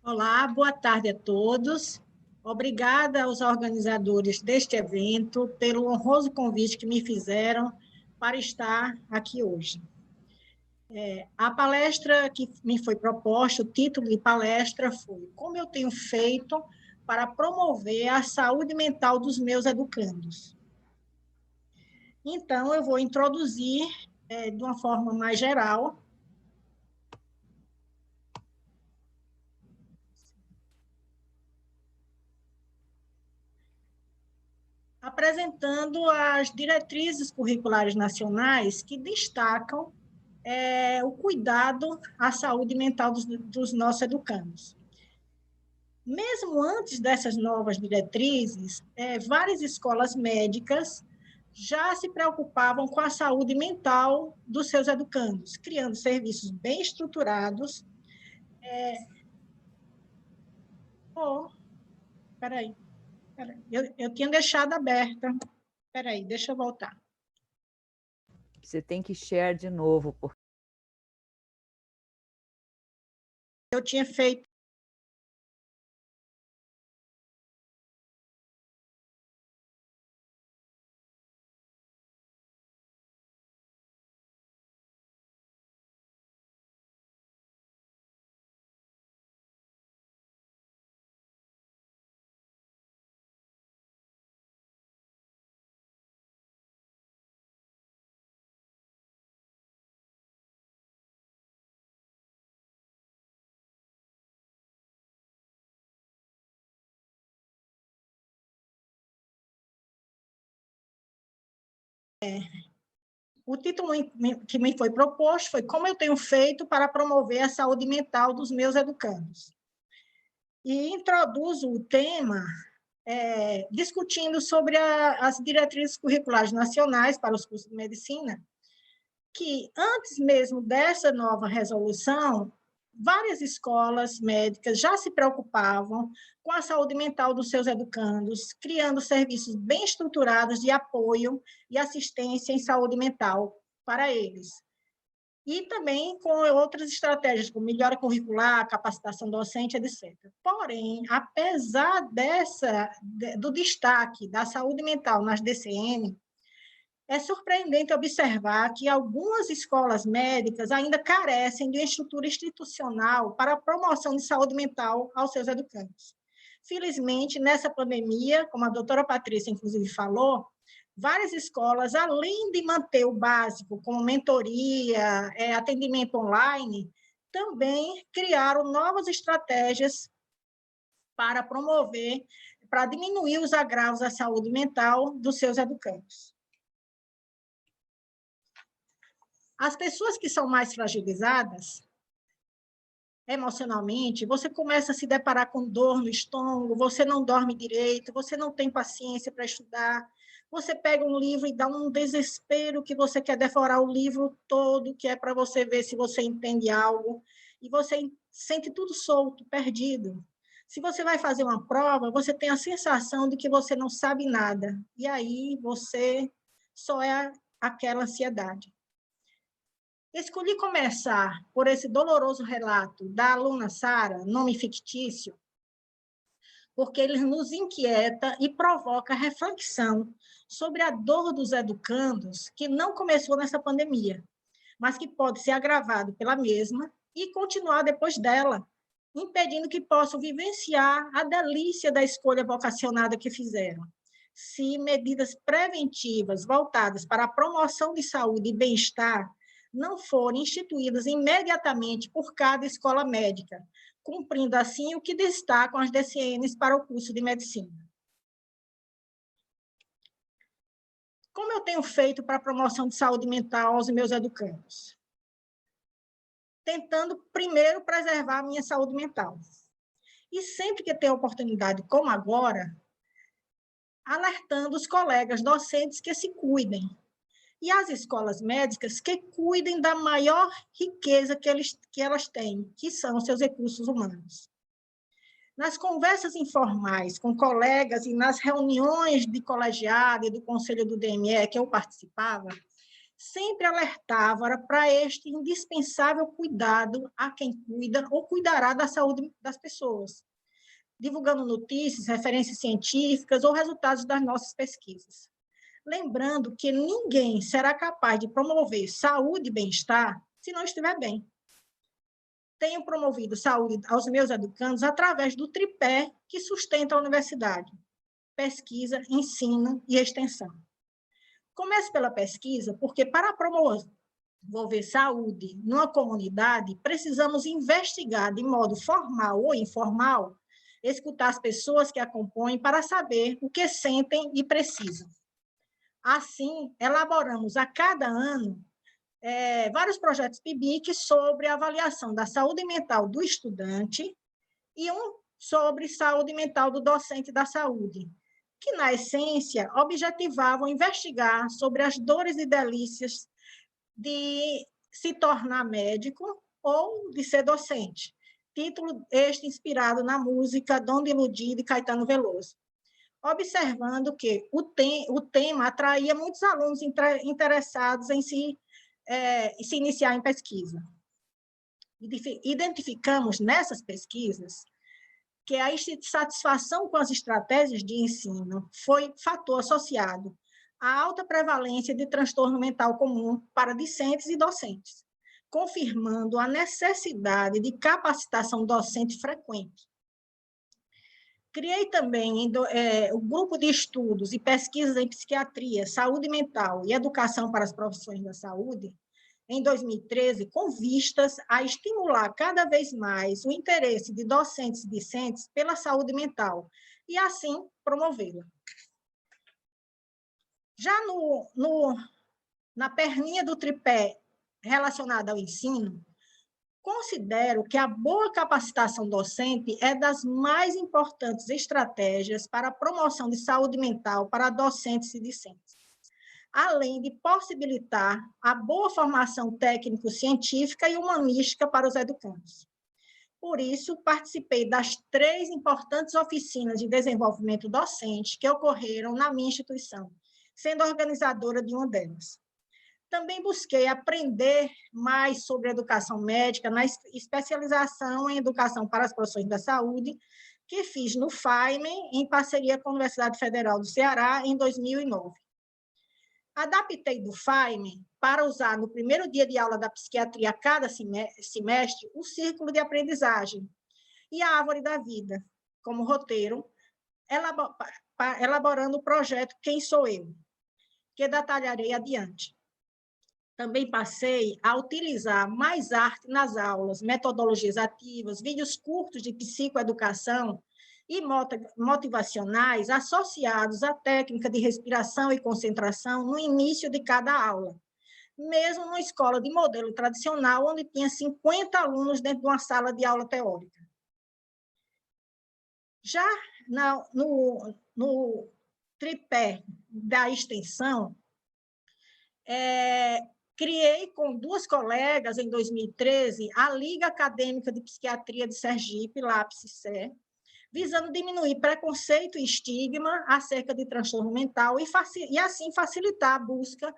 Olá, boa tarde a todos. Obrigada aos organizadores deste evento pelo honroso convite que me fizeram para estar aqui hoje. A palestra que me foi proposta, o título de palestra foi Como eu tenho feito para promover a saúde mental dos meus educandos. Então, eu vou introduzir de uma forma mais geral apresentando as diretrizes curriculares nacionais que destacam o cuidado à saúde mental dos nossos educandos. Mesmo antes dessas novas diretrizes, várias escolas médicas já se preocupavam com a saúde mental dos seus educandos, criando serviços bem estruturados. Peraí. Eu tinha deixado aberta. Peraí, deixa eu voltar. Você tem que share de novo, porque eu tinha feito. O título que me foi proposto foi Como eu tenho feito para promover a saúde mental dos meus educandos. E introduzo o tema discutindo sobre as diretrizes curriculares nacionais para os cursos de medicina, que antes mesmo dessa nova resolução, várias escolas médicas já se preocupavam com a saúde mental dos seus educandos, criando serviços bem estruturados de apoio e assistência em saúde mental para eles. E também com outras estratégias, como melhora curricular, capacitação docente, etc. Porém, apesar do destaque da saúde mental nas DCM, é surpreendente observar que algumas escolas médicas ainda carecem de uma estrutura institucional para a promoção de saúde mental aos seus educandos. Felizmente, nessa pandemia, como a doutora Patrícia, inclusive, falou, várias escolas, além de manter o básico, como mentoria, atendimento online, também criaram novas estratégias para promover, para diminuir os agravos à saúde mental dos seus educandos. As pessoas que são mais fragilizadas emocionalmente, você começa a se deparar com dor no estômago, você não dorme direito, você não tem paciência para estudar, você pega um livro e dá um desespero que você quer devorar o livro todo, que é para você ver se você entende algo, e você sente tudo solto, perdido. Se você vai fazer uma prova, você tem a sensação de que você não sabe nada, e aí você só é aquela ansiedade. Escolhi começar por esse doloroso relato da aluna Sara, nome fictício, porque ele nos inquieta e provoca reflexão sobre a dor dos educandos que não começou nessa pandemia, mas que pode ser agravado pela mesma e continuar depois dela, impedindo que possam vivenciar a delícia da escolha vocacionada que fizeram. Se medidas preventivas voltadas para a promoção de saúde e bem-estar não forem instituídas imediatamente por cada escola médica, cumprindo assim o que destacam as DCNs para o curso de medicina. Como eu tenho feito para a promoção de saúde mental aos meus educandos? Tentando, primeiro, preservar a minha saúde mental. E sempre que tenho oportunidade, como agora, alertando os colegas docentes que se cuidem. E as escolas médicas que cuidem da maior riqueza que elas têm, que são os seus recursos humanos. Nas conversas informais com colegas e nas reuniões de colegiado e do conselho do DME que eu participava, sempre alertava para este indispensável cuidado a quem cuida ou cuidará da saúde das pessoas, divulgando notícias, referências científicas ou resultados das nossas pesquisas. Lembrando que ninguém será capaz de promover saúde e bem-estar se não estiver bem. Tenho promovido saúde aos meus educandos através do tripé que sustenta a universidade: pesquisa, ensino e extensão. Começo pela pesquisa, porque para promover saúde numa comunidade, precisamos investigar de modo formal ou informal, escutar as pessoas que a compõem para saber o que sentem e precisam. Assim, elaboramos a cada ano vários projetos PIBIC sobre a avaliação da saúde mental do estudante e um sobre saúde mental do docente da saúde, que, na essência, objetivavam investigar sobre as dores e delícias de se tornar médico ou de ser docente. Título este inspirado na música Dom Iludido de Caetano Veloso. Observando que o tema atraía muitos alunos interessados em se iniciar em pesquisa. Identificamos nessas pesquisas que a insatisfação com as estratégias de ensino foi fator associado à alta prevalência de transtorno mental comum para discentes e docentes, confirmando a necessidade de capacitação docente frequente. Criei também o grupo de estudos e pesquisas em psiquiatria, saúde mental e educação para as profissões da saúde, em 2013, com vistas a estimular cada vez mais o interesse de docentes e discentes pela saúde mental e, assim, promovê-la. Já na perninha do tripé relacionada ao ensino, considero que a boa capacitação docente é das mais importantes estratégias para a promoção de saúde mental para docentes e discentes, além de possibilitar a boa formação técnico-científica e humanística para os educandos. Por isso, participei das 3 importantes oficinas de desenvolvimento docente que ocorreram na minha instituição, sendo organizadora de uma delas. Também busquei aprender mais sobre educação médica na especialização em educação para as profissões da saúde, que fiz no FAIME, em parceria com a Universidade Federal do Ceará, em 2009. Adaptei do FAIME para usar no primeiro dia de aula da psiquiatria a cada semestre o círculo de aprendizagem e a árvore da vida, como roteiro, elaborando o projeto Quem Sou Eu?, que detalharei adiante. Também passei a utilizar mais arte nas aulas, metodologias ativas, vídeos curtos de psicoeducação e motivacionais associados à técnica de respiração e concentração no início de cada aula, mesmo numa escola de modelo tradicional, onde tinha 50 alunos dentro de uma sala de aula teórica. Já no tripé da extensão, criei com 2 colegas, em 2013, a Liga Acadêmica de Psiquiatria de Sergipe, LAPSE, visando diminuir preconceito e estigma acerca de transtorno mental e assim facilitar a busca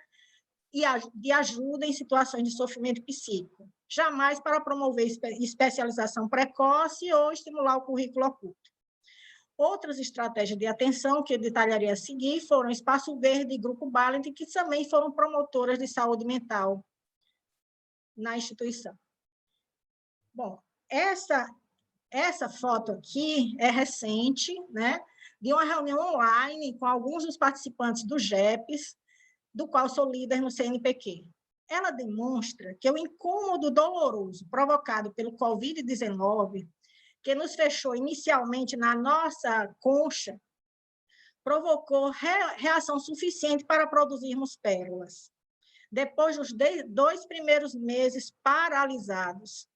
de ajuda em situações de sofrimento psíquico, jamais para promover especialização precoce ou estimular o currículo oculto. Outras estratégias de atenção que eu detalharei a seguir foram Espaço Verde e Grupo Ballant, que também foram promotoras de saúde mental na instituição. Bom, essa foto aqui é recente, né, de uma reunião online com alguns dos participantes do GEPS, do qual sou líder no CNPq. ela demonstra que o incômodo doloroso provocado pelo Covid-19, que nos fechou inicialmente na nossa concha, provocou reação suficiente para produzirmos pérolas. Depois dos 2 primeiros meses paralisados.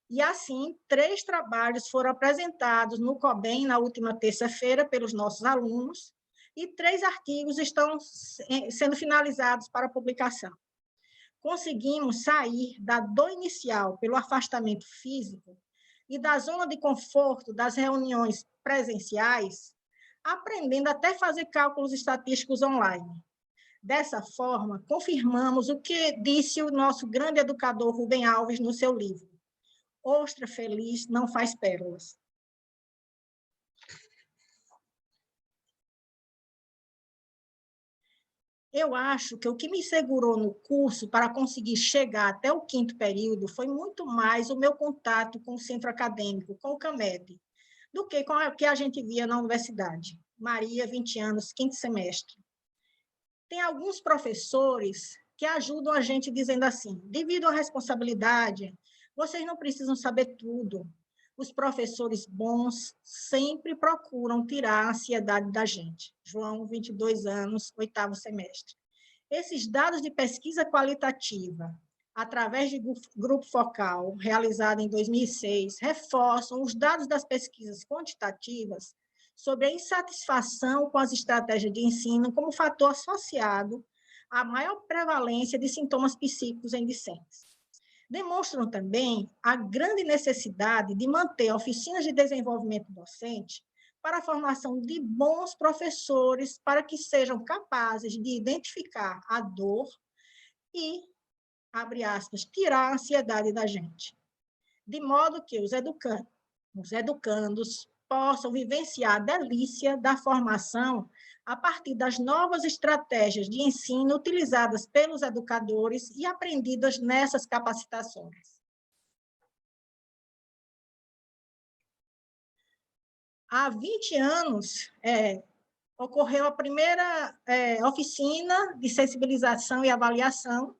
E, assim, 3 trabalhos foram apresentados no COBEM na última terça-feira pelos nossos alunos, e 3 artigos estão sendo finalizados para publicação. Conseguimos sair da dor inicial pelo afastamento físico e da zona de conforto das reuniões presenciais, aprendendo até fazer cálculos estatísticos online. Dessa forma, confirmamos o que disse o nosso grande educador Rubem Alves no seu livro: ostra feliz não faz pérolas. Eu acho que o que me segurou no curso para conseguir chegar até o 5º período foi muito mais o meu contato com o centro acadêmico, com o CAMED, do que com o que a gente via na universidade. Maria, 20 anos, 5º semestre. Tem alguns professores que ajudam a gente dizendo assim: devido à responsabilidade, vocês não precisam saber tudo. Os professores bons sempre procuram tirar a ansiedade da gente. João, 22 anos, 8º semestre. Esses dados de pesquisa qualitativa, através de grupo focal, realizado em 2006, reforçam os dados das pesquisas quantitativas sobre a insatisfação com as estratégias de ensino como fator associado à maior prevalência de sintomas psíquicos em discentes. Demonstram também a grande necessidade de manter oficinas de desenvolvimento docente para a formação de bons professores, para que sejam capazes de identificar a dor e, abre aspas, tirar a ansiedade da gente. De modo que os educandos possam vivenciar a delícia da formação a partir das novas estratégias de ensino utilizadas pelos educadores e aprendidas nessas capacitações. Há 20 anos, ocorreu a primeira oficina de sensibilização e avaliação,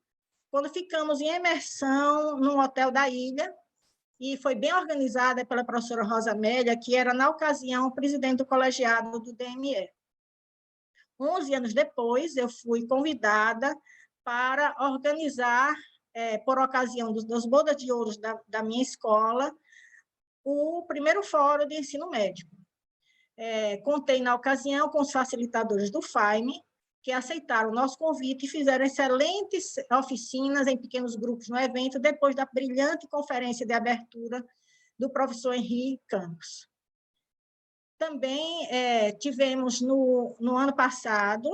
quando ficamos em imersão num hotel da ilha, e foi bem organizada pela professora Rosa Amélia, que era, na ocasião, presidente do colegiado do DME. 11 anos depois, eu fui convidada para organizar, por ocasião das bodas de ouro da minha escola, o primeiro fórum de ensino médico. Contei, na ocasião, com os facilitadores do FAIME, que aceitaram o nosso convite e fizeram excelentes oficinas em pequenos grupos no evento, depois da brilhante conferência de abertura do professor Henrique Campos. Também tivemos, no ano passado,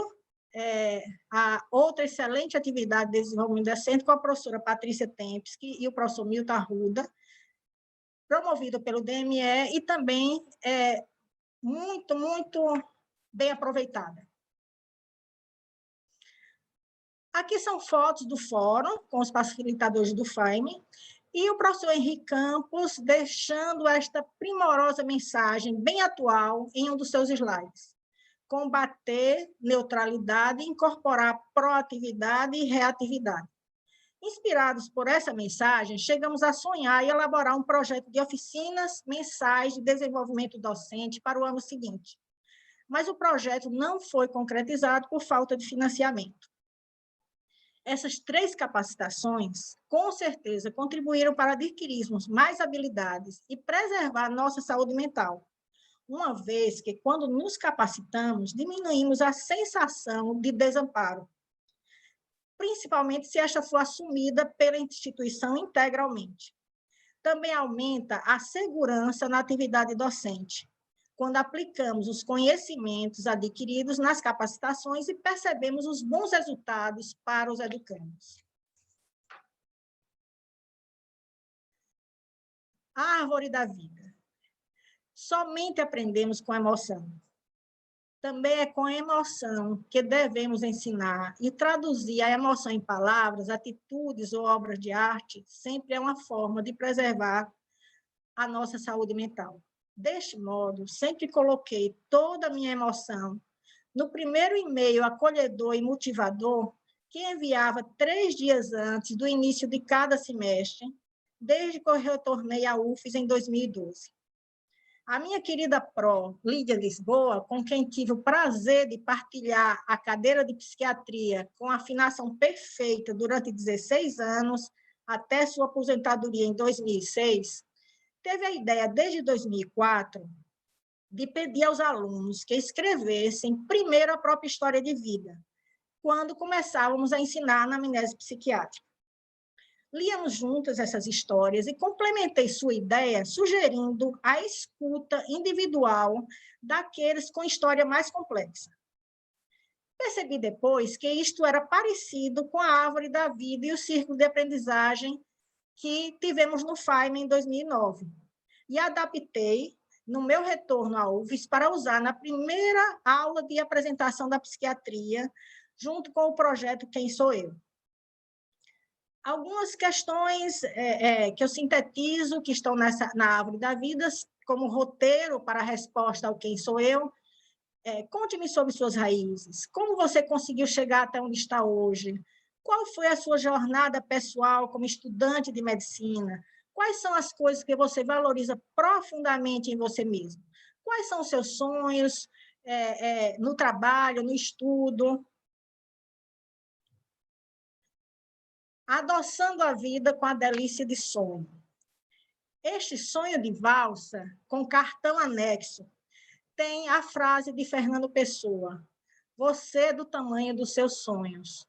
a outra excelente atividade de desenvolvimento docente com a professora Patrícia Tempsky e o professor Milton Arruda, promovido pelo DME e também muito, muito bem aproveitada. Aqui são fotos do fórum, com os facilitadores do FAIME, e o professor Henrique Campos deixando esta primorosa mensagem, bem atual, em um dos seus slides: combater neutralidade e incorporar proatividade e reatividade. Inspirados por essa mensagem, chegamos a sonhar e elaborar um projeto de oficinas mensais de desenvolvimento docente para o ano seguinte. Mas o projeto não foi concretizado por falta de financiamento. Essas 3 capacitações, com certeza, contribuíram para adquirirmos mais habilidades e preservar nossa saúde mental, uma vez que, quando nos capacitamos, diminuímos a sensação de desamparo, principalmente se esta for assumida pela instituição integralmente. Também aumenta a segurança na atividade docente, quando aplicamos os conhecimentos adquiridos nas capacitações e percebemos os bons resultados para os educandos. A árvore da vida. Somente aprendemos com emoção. Também é com emoção que devemos ensinar e traduzir a emoção em palavras, atitudes ou obras de arte, sempre é uma forma de preservar a nossa saúde mental. Deste modo, sempre coloquei toda a minha emoção no primeiro e-mail acolhedor e motivador que enviava 3 dias antes do início de cada semestre, desde que eu retornei à UFES em 2012. A minha querida pró, Lídia Lisboa, com quem tive o prazer de partilhar a cadeira de psiquiatria com afinação perfeita durante 16 anos, até sua aposentadoria em 2006, teve a ideia, desde 2004, de pedir aos alunos que escrevessem primeiro a própria história de vida, quando começávamos a ensinar na anamnese psiquiátrica. Líamos juntas essas histórias e complementei sua ideia sugerindo a escuta individual daqueles com história mais complexa. Percebi depois que isto era parecido com a árvore da vida e o círculo de aprendizagem que tivemos no FAIMA em 2009, e adaptei no meu retorno à UFES para usar na primeira aula de apresentação da psiquiatria, junto com o projeto Quem Sou Eu. Algumas questões que eu sintetizo, que estão na árvore da vida, como roteiro para a resposta ao Quem Sou Eu. Conte-me sobre suas raízes. Como você conseguiu chegar até onde está hoje? Qual foi a sua jornada pessoal como estudante de medicina? Quais são as coisas que você valoriza profundamente em você mesmo? Quais são os seus sonhos no trabalho, no estudo? Adoçando a vida com a delícia de sonho. Este sonho de valsa, com cartão anexo, tem a frase de Fernando Pessoa: você é do tamanho dos seus sonhos.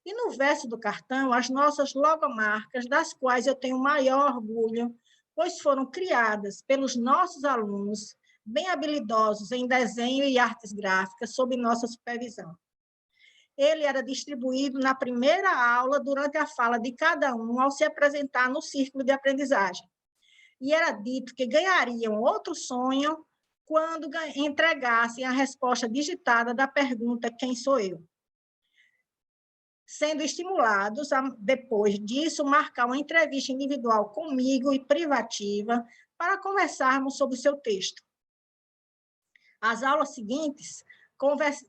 E no verso do cartão, as nossas logomarcas, das quais eu tenho maior orgulho, pois foram criadas pelos nossos alunos, bem habilidosos em desenho e artes gráficas, sob nossa supervisão. Ele era distribuído na primeira aula, durante a fala de cada um, ao se apresentar no círculo de aprendizagem. E era dito que ganhariam outro sonho quando entregassem a resposta digitada da pergunta Quem sou eu? Sendo estimulados a, depois disso, marcar uma entrevista individual comigo e privativa para conversarmos sobre o seu texto. As aulas seguintes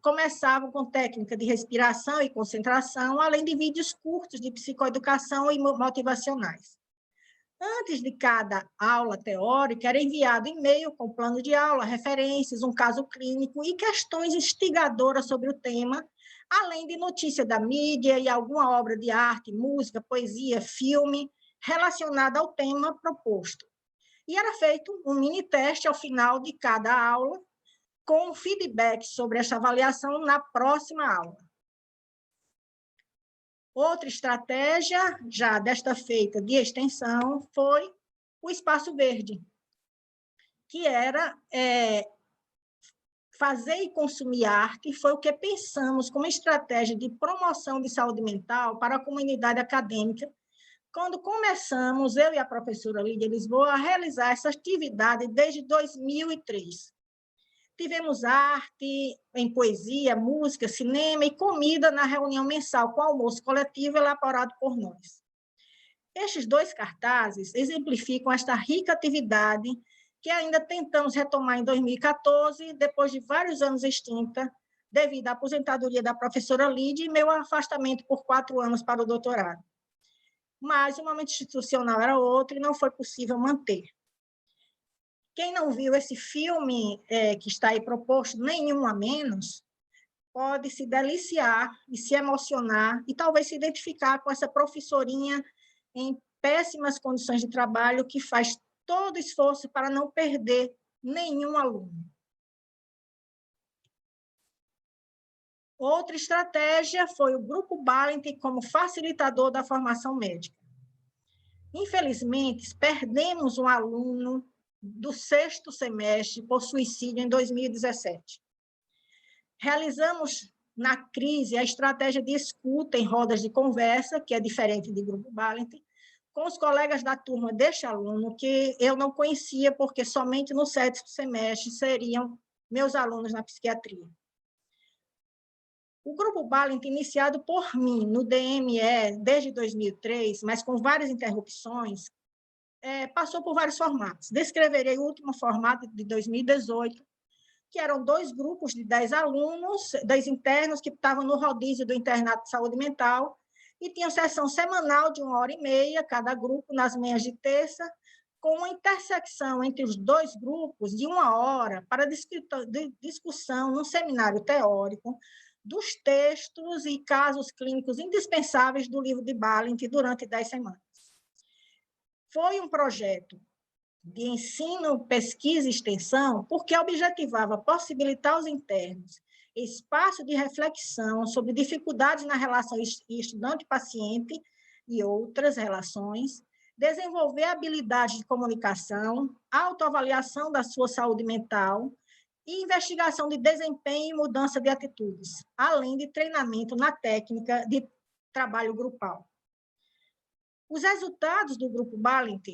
começavam com técnica de respiração e concentração, além de vídeos curtos de psicoeducação e motivacionais. Antes de cada aula teórica, era enviado e-mail com plano de aula, referências, um caso clínico e questões instigadoras sobre o tema, além de notícia da mídia e alguma obra de arte, música, poesia, filme, relacionada ao tema proposto. E era feito um mini-teste ao final de cada aula, com feedback sobre essa avaliação na próxima aula. Outra estratégia, já desta feita de extensão, foi o espaço verde, que era fazer e consumir arte, foi o que pensamos como estratégia de promoção de saúde mental para a comunidade acadêmica, quando começamos, eu e a professora Lídia Lisboa, a realizar essa atividade desde 2003. Tivemos arte em poesia, música, cinema e comida na reunião mensal com almoço coletivo elaborado por nós. Estes 2 cartazes exemplificam esta rica atividade que ainda tentamos retomar em 2014, depois de vários anos extinta, devido à aposentadoria da professora Lídia e meu afastamento por 4 anos para o doutorado. Mas o momento institucional era outro e não foi possível manter. Quem não viu esse filme que está aí proposto, Nenhum a Menos, pode se deliciar e se emocionar e talvez se identificar com essa professorinha em péssimas condições de trabalho que faz todo esforço para não perder nenhum aluno. Outra estratégia foi o Grupo Balint como facilitador da formação médica. Infelizmente, perdemos um aluno do 6º semestre por suicídio em 2017. Realizamos, na crise, a estratégia de escuta em rodas de conversa, que é diferente do Grupo Balint, com os colegas da turma deste aluno, que eu não conhecia, porque somente no 7º semestre seriam meus alunos na psiquiatria. O Grupo Balint, iniciado por mim no DME desde 2003, mas com várias interrupções, passou por vários formatos. Descreverei o último formato de 2018, que eram 2 grupos de 10 alunos, 10 internos que estavam no rodízio do internato de saúde mental, e tinha sessão semanal de 1h30, cada grupo, nas manhãs de terça, com uma intersecção entre os 2 grupos de 1 hora para discussão num seminário teórico dos textos e casos clínicos indispensáveis do livro de Balint durante 10 semanas. Foi um projeto de ensino, pesquisa e extensão, porque objetivava possibilitar aos internos espaço de reflexão sobre dificuldades na relação estudante-paciente e outras relações, desenvolver habilidades de comunicação, autoavaliação da sua saúde mental e investigação de desempenho e mudança de atitudes, além de treinamento na técnica de trabalho grupal. Os resultados do Grupo Balint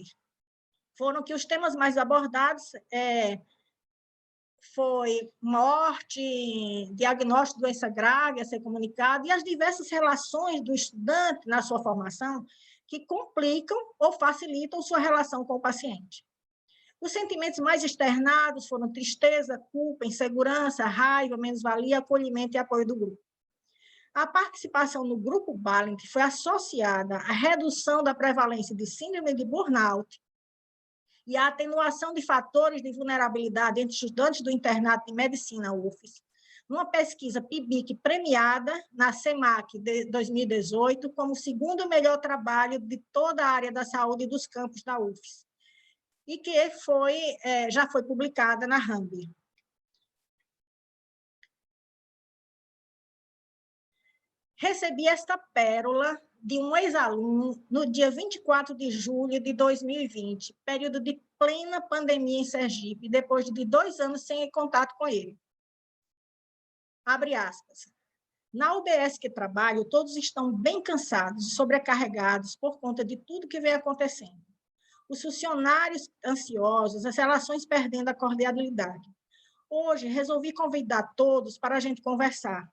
foram que os temas mais abordados foi morte, diagnóstico de doença grave a ser comunicado e as diversas relações do estudante na sua formação que complicam ou facilitam sua relação com o paciente. Os sentimentos mais externados foram tristeza, culpa, insegurança, raiva, menos-valia, acolhimento e apoio do grupo. A participação no Grupo Balint foi associada à redução da prevalência de síndrome de burnout e à atenuação de fatores de vulnerabilidade entre estudantes do internato de medicina UFES, numa pesquisa PIBIC premiada na CEMAC de 2018 como o 2º melhor trabalho de toda a área da saúde dos campos da UFES, e que já foi publicada na Rambler. Recebi esta pérola de um ex-aluno no dia 24 de julho de 2020, período de plena pandemia em Sergipe, depois de 2 anos sem contato com ele. Abre aspas. Na UBS que trabalho, todos estão bem cansados e sobrecarregados por conta de tudo que vem acontecendo. Os funcionários ansiosos, as relações perdendo a cordialidade. Hoje, resolvi convidar todos para a gente conversar.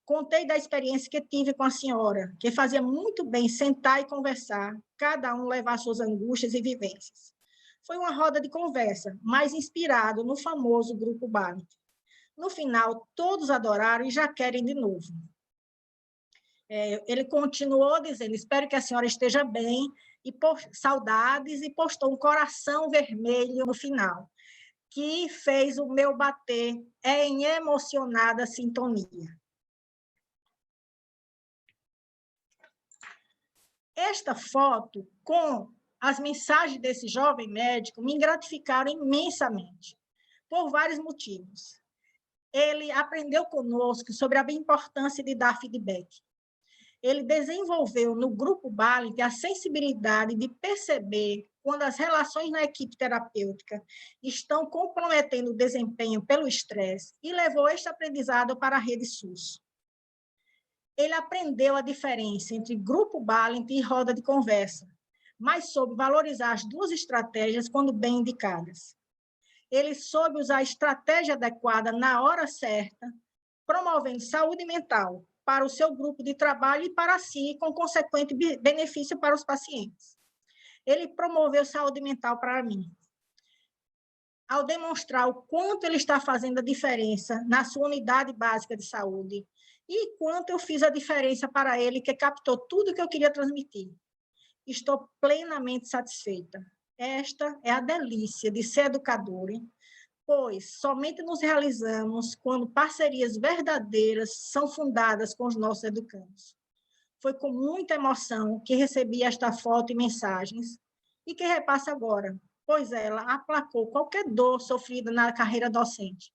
Contei da experiência que tive com a senhora, que fazia muito bem sentar e conversar, cada um levar suas angústias e vivências. Foi uma roda de conversa, mais inspirado no famoso Grupo Balint. No final, todos adoraram e já querem de novo. Ele continuou dizendo, espero que a senhora esteja bem, e saudades, e postou um coração vermelho no final, que fez o meu bater em emocionada sintonia. Esta foto, com as mensagens desse jovem médico, me gratificaram imensamente, por vários motivos. Ele aprendeu conosco sobre a importância de dar feedback. Ele desenvolveu no Grupo Balint a sensibilidade de perceber quando as relações na equipe terapêutica estão comprometendo o desempenho pelo estresse e levou este aprendizado para a rede SUS. Ele aprendeu a diferença entre Grupo Balint e roda de conversa, mas soube valorizar as 2 estratégias quando bem indicadas. Ele soube usar a estratégia adequada na hora certa, promovendo saúde mental para o seu grupo de trabalho e para si, com consequente benefício para os pacientes. Ele promoveu saúde mental para mim, ao demonstrar o quanto ele está fazendo a diferença na sua unidade básica de saúde, e quanto eu fiz a diferença para ele, que captou tudo que eu queria transmitir. Estou plenamente satisfeita. Esta é a delícia de ser educadora, pois somente nos realizamos quando parcerias verdadeiras são fundadas com os nossos educandos. Foi com muita emoção que recebi esta foto e mensagens, e que repasso agora, pois ela aplacou qualquer dor sofrida na carreira docente,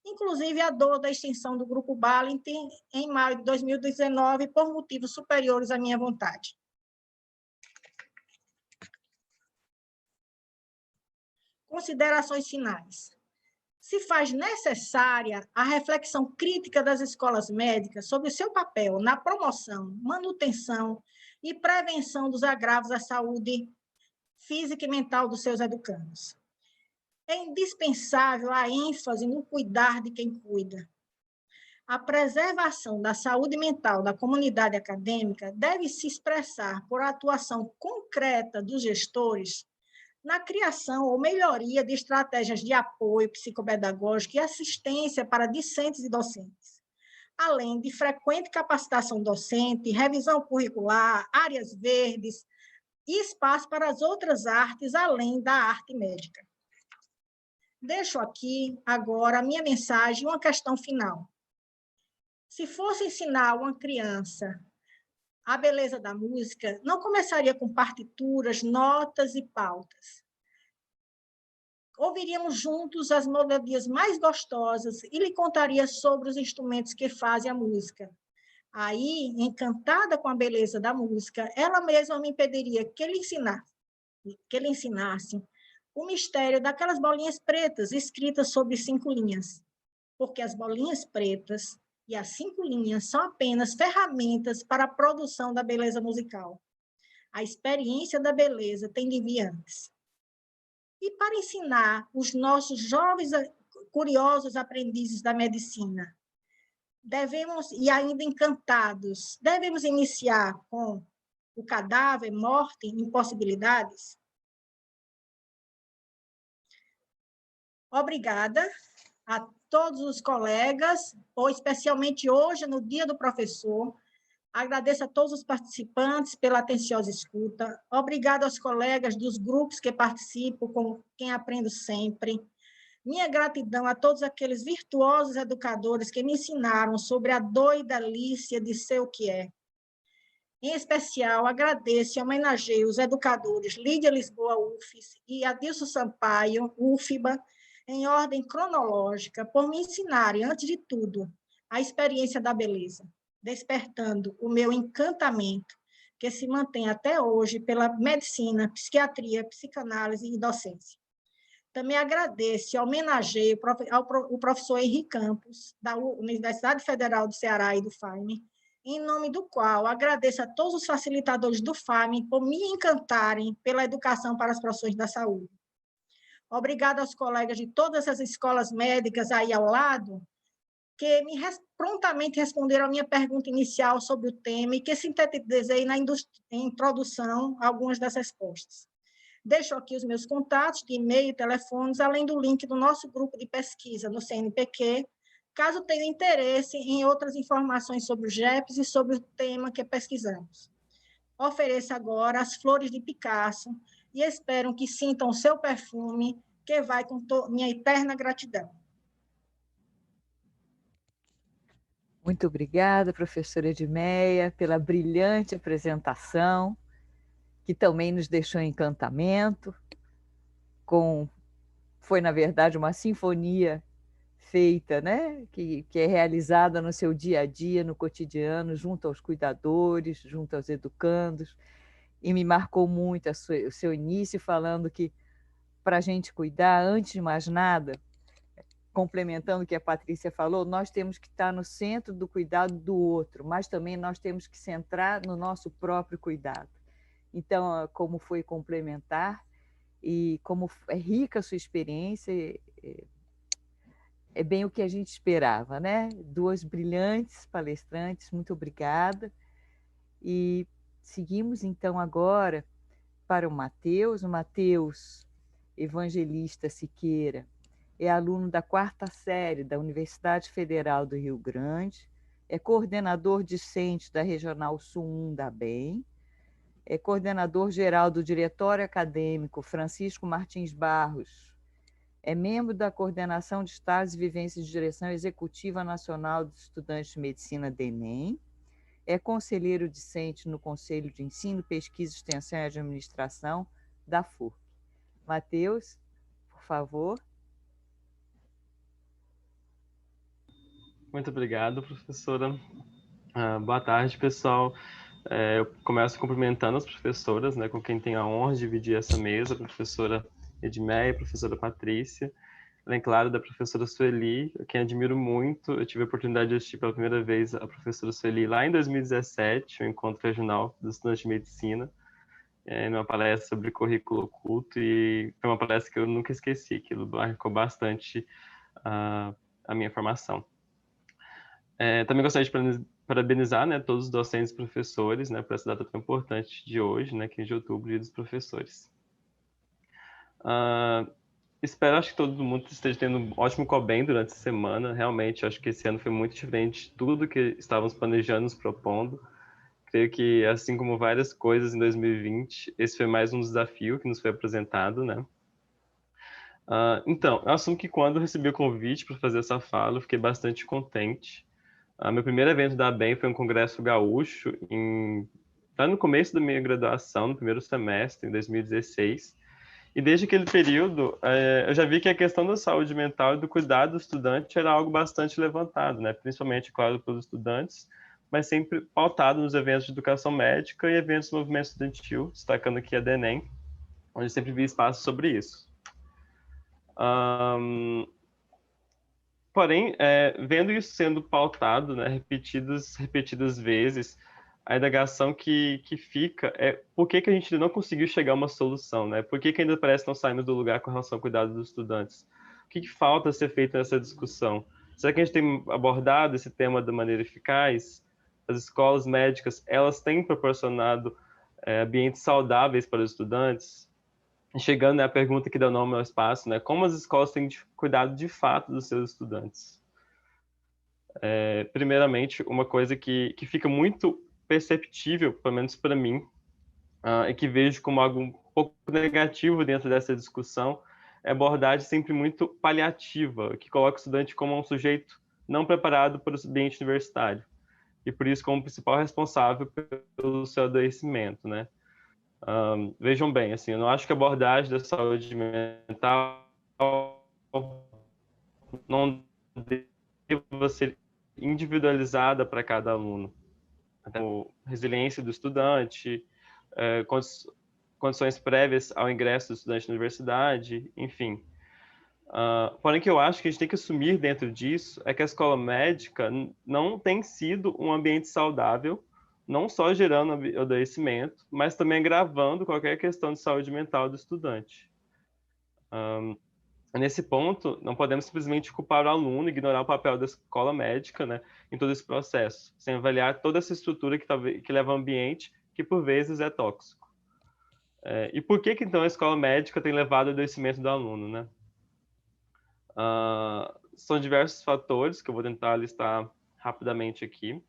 inclusive a dor da extinção do Grupo Balint em maio de 2019, por motivos superiores à minha vontade. Considerações finais. Se faz necessária a reflexão crítica das escolas médicas sobre o seu papel na promoção, manutenção e prevenção dos agravos à saúde física e mental dos seus educandos. É indispensável a ênfase no cuidar de quem cuida. A preservação da saúde mental da comunidade acadêmica deve se expressar por atuação concreta dos gestores na criação ou melhoria de estratégias de apoio psicopedagógico e assistência para discentes e docentes, além de frequente capacitação docente, revisão curricular, áreas verdes e espaço para as outras artes, além da arte médica. Deixo aqui, agora, a minha mensagem e uma questão final. Se fosse ensinar uma criança a beleza da música, não começaria com partituras, notas e pautas. Ouviríamos juntos as melodias mais gostosas e lhe contaria sobre os instrumentos que fazem a música. Aí, encantada com a beleza da música, ela mesma me pediria que ele ensinasse o mistério daquelas bolinhas pretas escritas sobre 5 linhas, porque as bolinhas pretas e as 5 linhas são apenas ferramentas para a produção da beleza musical. A experiência da beleza tem de vir antes. E para ensinar os nossos jovens curiosos aprendizes da medicina, e ainda encantados, devemos iniciar com o cadáver, morte, impossibilidades? Obrigada a todos os colegas, ou especialmente hoje, no Dia do Professor. Agradeço a todos os participantes pela atenciosa escuta. Obrigada aos colegas dos grupos que participam, com quem aprendo sempre. Minha gratidão a todos aqueles virtuosos educadores que me ensinaram sobre a doidalícia de ser o que é. Em especial, agradeço e homenageio os educadores Lídia Lisboa, UFES, e Adilson Sampaio, UFBA, em ordem cronológica, por me ensinarem, antes de tudo, a experiência da beleza, despertando o meu encantamento, que se mantém até hoje pela medicina, psiquiatria, psicanálise e docência. Também agradeço e homenageio o professor Henrique Campos, da Universidade Federal do Ceará e do FAME, em nome do qual agradeço a todos os facilitadores do FAME por me encantarem pela educação para as profissões da saúde. Obrigada aos colegas de todas as escolas médicas aí ao lado, que prontamente responderam a minha pergunta inicial sobre o tema e que sintetizei na introdução algumas das respostas. Deixo aqui os meus contatos de e-mail e telefones, além do link do nosso grupo de pesquisa no CNPq, caso tenha interesse em outras informações sobre o GEPS e sobre o tema que pesquisamos. Ofereço agora as flores de Picasso e espero que sintam o seu perfume, que vai com minha eterna gratidão. Muito obrigada, professora Edmeia, pela brilhante apresentação, que também nos deixou em encantamento. Foi, na verdade, uma sinfonia feita, né? que é realizada no seu dia a dia, no cotidiano, junto aos cuidadores, junto aos educandos, e me marcou muito o seu início falando que, para a gente cuidar, antes de mais nada, complementando o que a Patrícia falou, nós temos que estar no centro do cuidado do outro, mas também nós temos que centrar no nosso próprio cuidado. Então, como foi complementar e como é rica a sua experiência, é bem o que a gente esperava, né? 2 brilhantes palestrantes, muito obrigada. E seguimos, então, agora para o Matheus Evangelista Siqueira. É aluno da 4ª série da Universidade Federal do Rio Grande, é coordenador discente da Regional Sul 1 da ABEM, é coordenador geral do Diretório Acadêmico Francisco Martins Barros, é membro da Coordenação de Estágios e Vivências de Direção Executiva Nacional dos Estudantes de Medicina da ENEM, é conselheiro discente no Conselho de Ensino, Pesquisa, Extensão e Administração da FURC. Matheus, por favor. Muito obrigado, professora. Boa tarde, pessoal. Eu começo cumprimentando as professoras, né, com quem tenho a honra de dividir essa mesa, a professora Edmeia e a professora Patrícia, além, claro, da professora Sueli, quem admiro muito. Eu tive a oportunidade de assistir pela primeira vez a professora Sueli lá em 2017, o Encontro Regional dos Estudantes de Medicina, numa palestra sobre currículo oculto, e foi uma palestra que eu nunca esqueci, aquilo marcou bastante a minha formação. Também gostaria de parabenizar, né, todos os docentes e professores, né, por essa data tão importante de hoje, né, 15 de outubro, Dia dos Professores. Espero, acho que todo mundo esteja tendo um ótimo Cobem durante a semana. Realmente, acho que esse ano foi muito diferente de tudo que estávamos planejando, nos propondo. Creio que, assim como várias coisas em 2020, esse foi mais um desafio que nos foi apresentado, né? Então, eu assumo que quando eu recebi o convite para fazer essa fala, eu fiquei bastante contente. Meu primeiro evento da ABEM foi um congresso gaúcho, lá no começo da minha graduação, no primeiro semestre, em 2016. E desde aquele período, eu já vi que a questão da saúde mental e do cuidado do estudante era algo bastante levantado, né? Principalmente, claro, pelos estudantes, mas sempre pautado nos eventos de educação médica e eventos do movimento estudantil, destacando aqui a DENEM, onde sempre vi espaço sobre isso. Porém, vendo isso sendo pautado, né, repetidas vezes, a indagação que fica é por que a gente ainda não conseguiu chegar a uma solução, né? Por que ainda parece que não saímos do lugar com relação ao cuidado dos estudantes? O que falta ser feito nessa discussão? Será que a gente tem abordado esse tema de maneira eficaz? As escolas médicas, elas têm proporcionado ambientes saudáveis para os estudantes? Chegando à pergunta que deu nome ao espaço, né? Como as escolas têm cuidado de fato dos seus estudantes? Primeiramente, uma coisa que fica muito perceptível, pelo menos para mim, e que vejo como algo um pouco negativo dentro dessa discussão, é a abordagem sempre muito paliativa, que coloca o estudante como um sujeito não preparado para o ambiente universitário, e por isso como principal responsável pelo seu adoecimento, né? Vejam bem, assim, eu não acho que a abordagem da saúde mental não deva ser individualizada para cada aluno. Então, resiliência do estudante, condições prévias ao ingresso do estudante na universidade, enfim. Porém, que eu acho que a gente tem que assumir dentro disso é que a escola médica não tem sido um ambiente saudável, não só gerando adoecimento, mas também agravando qualquer questão de saúde mental do estudante. Nesse ponto, não podemos simplesmente culpar o aluno, ignorar o papel da escola médica, né, em todo esse processo, sem avaliar toda essa estrutura que leva ao ambiente, que por vezes é tóxico. E por que então a escola médica tem levado ao adoecimento do aluno, né? São diversos fatores que eu vou tentar listar rapidamente aqui.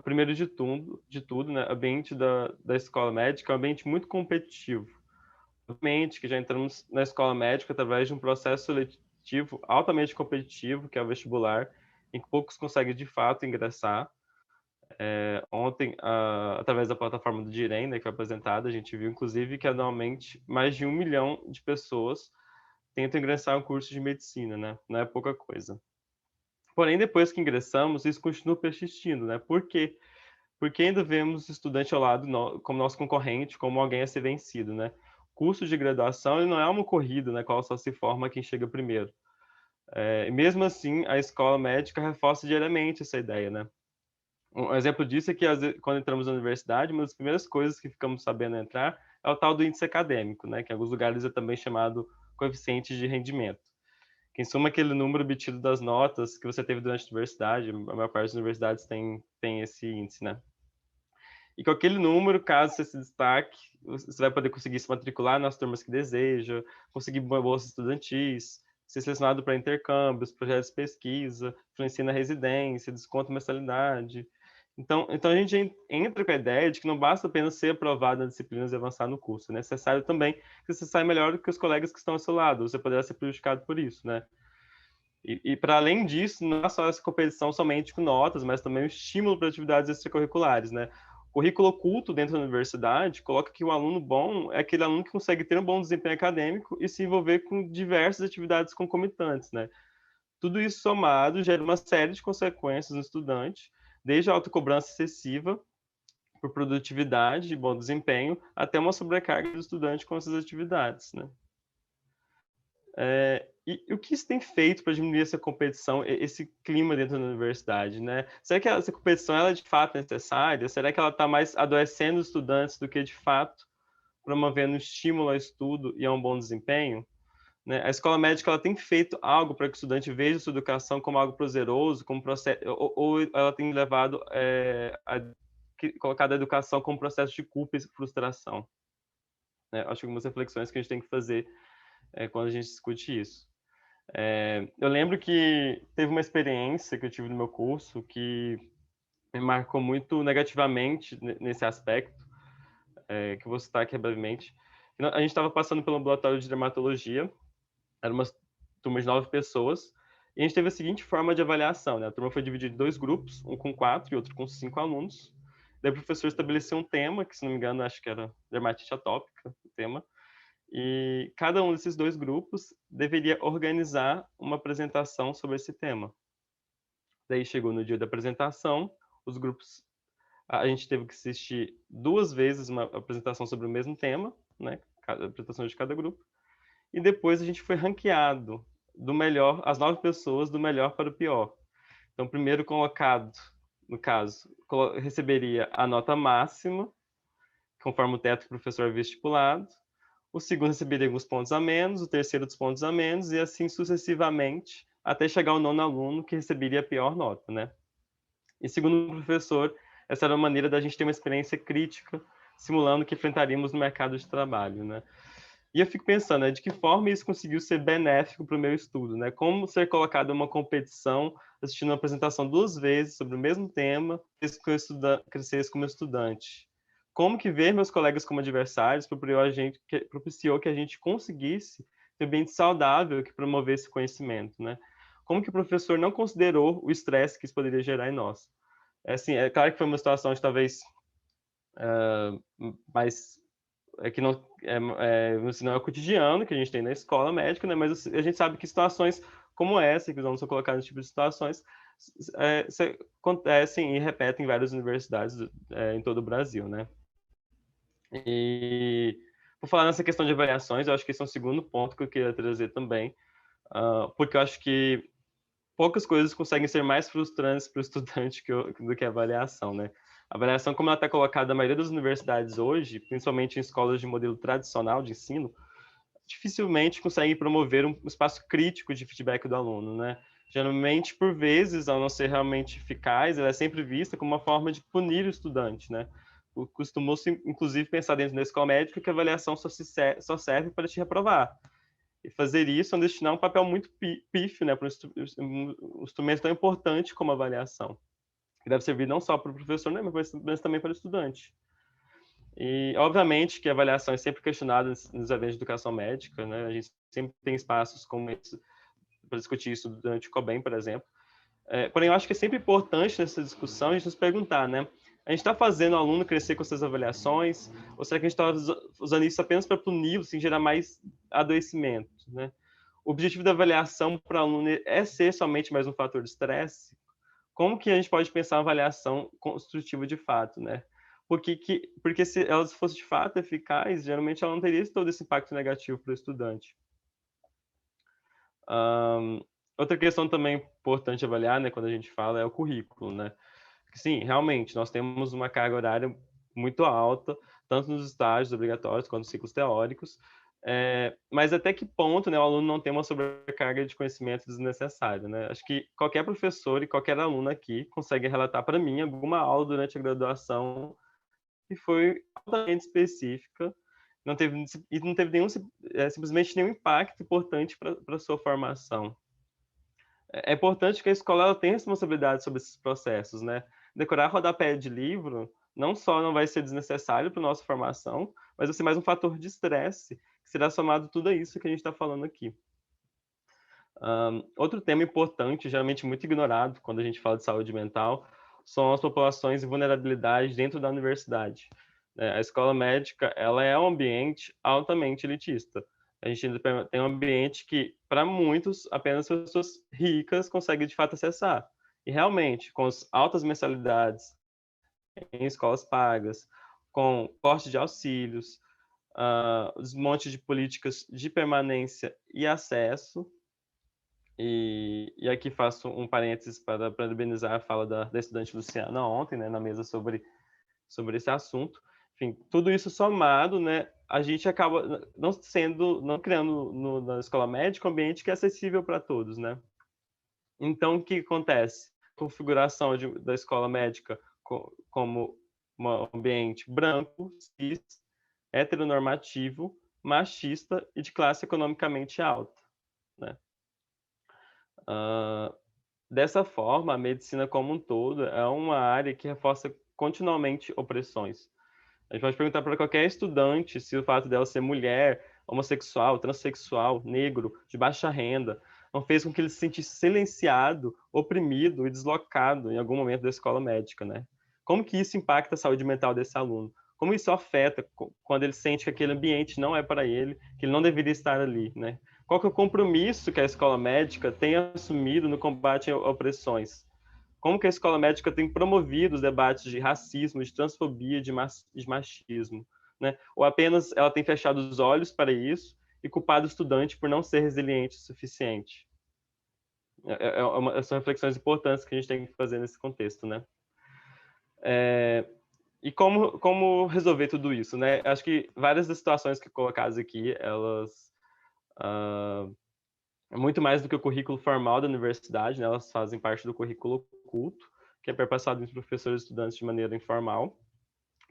Primeiro de tudo, né, o ambiente da escola médica é um ambiente muito competitivo. Obviamente que já entramos na escola médica através de um processo seletivo altamente competitivo, que é o vestibular, em que poucos conseguem de fato ingressar. Ontem, através da plataforma do Direm, né, que foi apresentada, a gente viu inclusive que anualmente mais de 1 milhão de pessoas tentam ingressar em um curso de medicina, né? Não é pouca coisa. Porém, depois que ingressamos, isso continua persistindo, né? Por quê? Porque ainda vemos o estudante ao lado como nosso concorrente, como alguém a ser vencido, né? O curso de graduação ele não é uma corrida na qual só se forma quem chega primeiro. Mesmo assim, a escola médica reforça diariamente essa ideia, né? Um exemplo disso é que quando entramos na universidade, uma das primeiras coisas que ficamos sabendo entrar é o tal do índice acadêmico, né? Que em alguns lugares é também chamado coeficiente de rendimento. Que em suma aquele número obtido das notas que você teve durante a universidade, a maior parte das universidades tem esse índice, né? E com aquele número, caso você se destaque, você vai poder conseguir se matricular nas turmas que deseja, conseguir bolsas estudantis, ser selecionado para intercâmbios, projetos de pesquisa, influencia na residência, desconto mensalidade. Então a gente entra com a ideia de que não basta apenas ser aprovado nas disciplinas e avançar no curso. É necessário também que você saia melhor do que os colegas que estão ao seu lado. Você poderá ser prejudicado por isso, né? E para além disso, não é só essa competição somente com notas, mas também o estímulo para atividades extracurriculares, né? O currículo oculto dentro da universidade coloca que o aluno bom é aquele aluno que consegue ter um bom desempenho acadêmico e se envolver com diversas atividades concomitantes, né? Tudo isso somado gera uma série de consequências no estudante, desde a autocobrança excessiva por produtividade e bom desempenho, até uma sobrecarga do estudante com essas atividades, né? E o que isso tem feito para diminuir essa competição, esse clima dentro da universidade, né? Será que essa competição ela é de fato necessária? Será que ela está mais adoecendo os estudantes do que de fato promovendo estímulo ao estudo e a um bom desempenho? Né? A escola médica ela tem feito algo para que o estudante veja sua educação como algo prazeroso, como processo, ou ela tem levado a colocar a educação como processo de culpa e frustração? né? Acho que algumas reflexões que a gente tem que fazer quando a gente discute isso. Eu lembro que teve uma experiência que eu tive no meu curso que me marcou muito negativamente nesse aspecto, que eu vou citar aqui brevemente. A gente estava passando pelo ambulatório de dermatologia, era uma turma de 9 pessoas, e a gente teve a seguinte forma de avaliação, né? A turma foi dividida em 2 grupos, um com 4 e outro com 5 alunos. Daí o professor estabeleceu um tema, que se não me engano, acho que era dermatite atópica, o tema, e cada um desses 2 grupos deveria organizar uma apresentação sobre esse tema. Daí chegou no dia da apresentação, os grupos, a gente teve que assistir 2 vezes uma apresentação sobre o mesmo tema, né? A apresentação de cada grupo. E depois a gente foi ranqueado do melhor, as 9 pessoas, do melhor para o pior. Então, o primeiro colocado, no caso, receberia a nota máxima, conforme o teto que o professor havia estipulado. O segundo receberia alguns pontos a menos, o terceiro dos pontos a menos, e assim sucessivamente, até chegar ao 9º aluno, que receberia a pior nota, né? E segundo o professor, essa era a maneira da gente ter uma experiência crítica, simulando o que enfrentaríamos no mercado de trabalho, né? E eu fico pensando, né, de que forma isso conseguiu ser benéfico para o meu estudo, né? Como ser colocado em uma competição, assistindo uma apresentação 2 vezes sobre o mesmo tema, crescer como estudante. Como que ver meus colegas como adversários propiciou que a gente conseguisse ter um ambiente saudável que promovesse conhecimento, né? Como que o professor não considerou o estresse que isso poderia gerar em nós? Assim, é claro que foi uma situação de talvez mais que não não é o cotidiano que a gente tem na escola médica, né? Mas a gente sabe que situações como essa, que os alunos são colocados nesse tipo de situações, acontecem e repetem em várias universidades em todo o Brasil, né? E por falar nessa questão de avaliações, eu acho que esse é um segundo ponto que eu queria trazer também, porque eu acho que poucas coisas conseguem ser mais frustrantes para o estudante do que a avaliação, né? A avaliação, como ela está colocada na maioria das universidades hoje, principalmente em escolas de modelo tradicional de ensino, dificilmente consegue promover um espaço crítico de feedback do aluno, né? Geralmente, por vezes, ao não ser realmente eficaz, ela é sempre vista como uma forma de punir o estudante, né? Costumou-se, inclusive, pensar dentro da escola médica que a avaliação só serve para te reprovar. E fazer isso é destinar um papel muito pífio, né, para um instrumento tão importante como a avaliação, que deve servir não só para o professor, né, mas também para o estudante. E, obviamente, que a avaliação é sempre questionada nos eventos de educação médica, né, a gente sempre tem espaços como esse para discutir isso durante o COBEM, por exemplo. Porém, eu acho que é sempre importante nessa discussão a gente nos perguntar, né, a gente está fazendo o aluno crescer com essas avaliações, ou será que a gente está usando isso apenas para punir, sem gerar mais adoecimento, né? O objetivo da avaliação para o aluno é ser somente mais um fator de estresse? Como que a gente pode pensar uma avaliação construtiva de fato, né? Porque se ela fosse de fato eficaz, geralmente ela não teria todo esse impacto negativo para o estudante. Outra questão também importante avaliar, né, quando a gente fala, é o currículo, né? Sim, realmente, nós temos uma carga horária muito alta, tanto nos estágios obrigatórios quanto nos ciclos teóricos, mas até que ponto, né, o aluno não tem uma sobrecarga de conhecimento desnecessária, né? Acho que qualquer professor e qualquer aluno aqui consegue relatar para mim alguma aula durante a graduação que foi altamente específica, não teve nenhum, simplesmente nenhum impacto importante para a sua formação. É importante que a escola ela tenha responsabilidade sobre esses processos, né? Decorar rodapé de livro não só não vai ser desnecessário para a nossa formação, mas vai ser mais um fator de estresse que será somado tudo a isso que a gente está falando aqui. Outro tema importante, geralmente muito ignorado quando a gente fala de saúde mental, são as populações em vulnerabilidade dentro da universidade. A escola médica ela é um ambiente altamente elitista. A gente ainda tem um ambiente que, para muitos, apenas pessoas ricas conseguem de fato acessar. E realmente, com as altas mensalidades em escolas pagas, com corte de auxílios, desmonte de políticas de permanência e acesso. E aqui faço um parênteses para parabenizar a fala da estudante Luciana ontem, né, na mesa sobre esse assunto. Enfim, tudo isso somado, né, a gente acaba não criando na escola médica um ambiente que é acessível para todos, né? Então, o que acontece? Configuração da escola médica como um ambiente branco, cis, heteronormativo, machista e de classe economicamente alta, né? Dessa forma, a medicina como um todo é uma área que reforça continuamente opressões. A gente pode perguntar para qualquer estudante se o fato dela ser mulher, homossexual, transexual, negro, de baixa renda, não fez com que ele se sentisse silenciado, oprimido e deslocado em algum momento da escola médica, né? Como que isso impacta a saúde mental desse aluno? Como isso afeta quando ele sente que aquele ambiente não é para ele, que ele não deveria estar ali, né? Qual que é o compromisso que a escola médica tem assumido no combate a opressões? Como que a escola médica tem promovido os debates de racismo, de transfobia, de machismo, né? Ou apenas ela tem fechado os olhos para isso e culpado o estudante por não ser resiliente o suficiente? São reflexões importantes que a gente tem que fazer nesse contexto, né? E como resolver tudo isso, né? Acho que várias das situações que colocadas aqui, elas muito mais do que o currículo formal da universidade, né? Elas fazem parte do currículo oculto, que é perpassado entre professores e estudantes de maneira informal.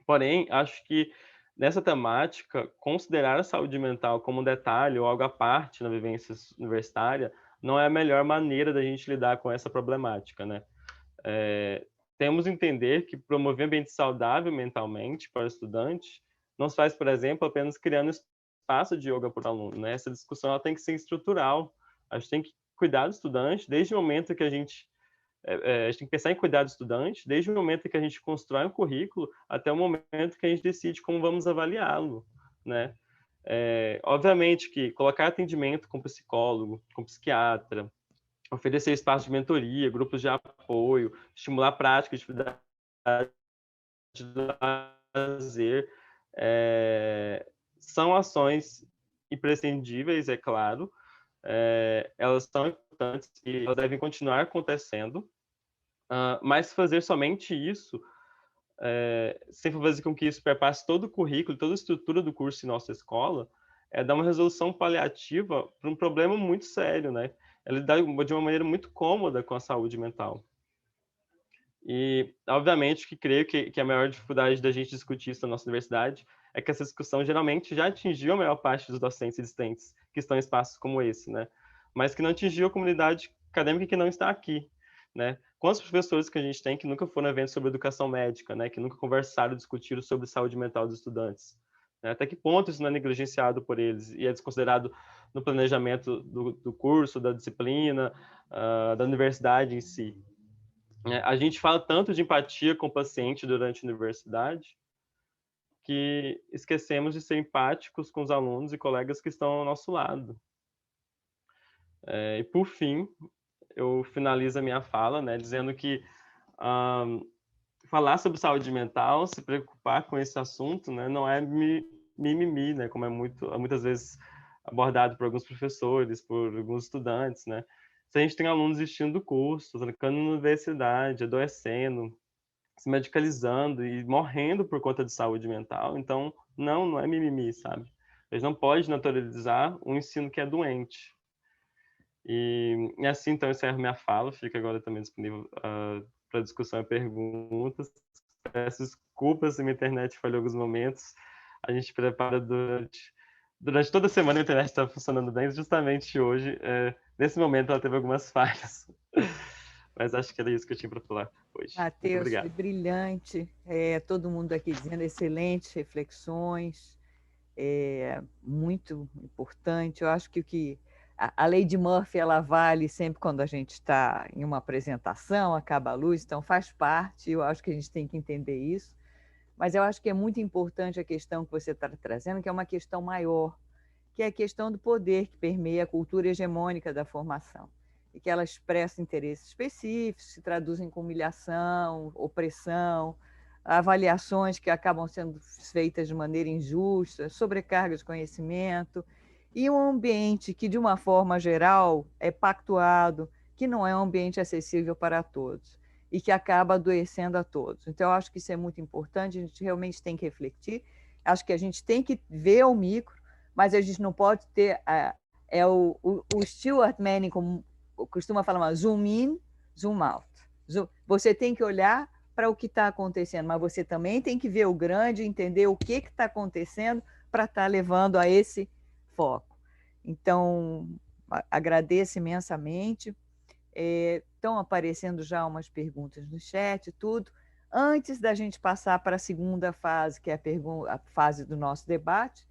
Porém, acho que nessa temática, considerar a saúde mental como um detalhe ou algo à parte na vivência universitária não é a melhor maneira da gente lidar com essa problemática, né? Temos que entender que promover um ambiente saudável mentalmente para o estudante não se faz, por exemplo, apenas criando espaço de yoga por aluno, né? Essa discussão ela tem que ser estrutural. A gente tem que cuidar do estudante desde o momento que a gente tem que pensar em cuidar do estudante desde o momento que a gente constrói um currículo até o momento que a gente decide como vamos avaliá-lo, né? Obviamente que colocar atendimento com psicólogo, com psiquiatra, oferecer espaço de mentoria, grupos de apoio, estimular práticas de lazer, são ações imprescindíveis, é claro, elas são importantes e elas devem continuar acontecendo, mas fazer somente isso, sem fazer com que isso perpasse todo o currículo, toda a estrutura do curso em nossa escola, é dar uma resolução paliativa para um problema muito sério, né? Ela dá de uma maneira muito cômoda com a saúde mental. E, obviamente, que creio que a maior dificuldade da gente discutir isso na nossa universidade é que essa discussão geralmente já atingiu a maior parte dos docentes existentes que estão em espaços como esse, né? Mas que não atingiu a comunidade acadêmica que não está aqui, né? Quantos professores que a gente tem que nunca foram a eventos sobre educação médica, né? Que nunca conversaram, discutiram sobre saúde mental dos estudantes? Né? Até que ponto isso não é negligenciado por eles e é desconsiderado no planejamento do curso, da disciplina, da universidade em si? A gente fala tanto de empatia com o paciente durante a universidade que esquecemos de ser empáticos com os alunos e colegas que estão ao nosso lado. E, por fim, eu finalizo a minha fala, né, dizendo que falar sobre saúde mental, se preocupar com esse assunto, né, não é mimimi, né, como é muitas vezes abordado por alguns professores, por alguns estudantes, né? Se a gente tem alunos desistindo do curso, trancando na universidade, adoecendo, se medicalizando e morrendo por conta de saúde mental, então não é mimimi, sabe? A gente não pode naturalizar um ensino que é doente. E assim, então, eu encerro minha fala, fica agora também disponível para discussão e perguntas. Peço desculpas se minha internet falhou em alguns momentos. A gente prepara durante toda a semana, a internet está funcionando bem, justamente hoje, nesse momento, ela teve algumas falhas. Mas acho que era isso que eu tinha para falar hoje. Matheus, foi brilhante. Todo mundo aqui dizendo excelentes reflexões, muito importante. Eu acho que a lei de Murphy ela vale sempre quando a gente está em uma apresentação, acaba a luz, então faz parte, eu acho que a gente tem que entender isso. Mas eu acho que é muito importante a questão que você está trazendo, que é uma questão maior, que é a questão do poder que permeia a cultura hegemônica da formação, e que ela expressa interesses específicos, se traduzem com humilhação, opressão, avaliações que acabam sendo feitas de maneira injusta, sobrecarga de conhecimento, e um ambiente que, de uma forma geral, é pactuado, que não é um ambiente acessível para todos e que acaba adoecendo a todos. Então, eu acho que isso é muito importante, a gente realmente tem que refletir, acho que a gente tem que ver o micro, mas a gente não pode ter... o Stuart Manning costuma falar, zoom in, zoom out. Você tem que olhar para o que está acontecendo, mas você também tem que ver o grande, entender o que está acontecendo para estar levando a esse foco. Então, agradeço imensamente. Estão aparecendo já umas perguntas no chat e tudo. Antes da gente passar para a segunda fase, que é a fase do nosso debate,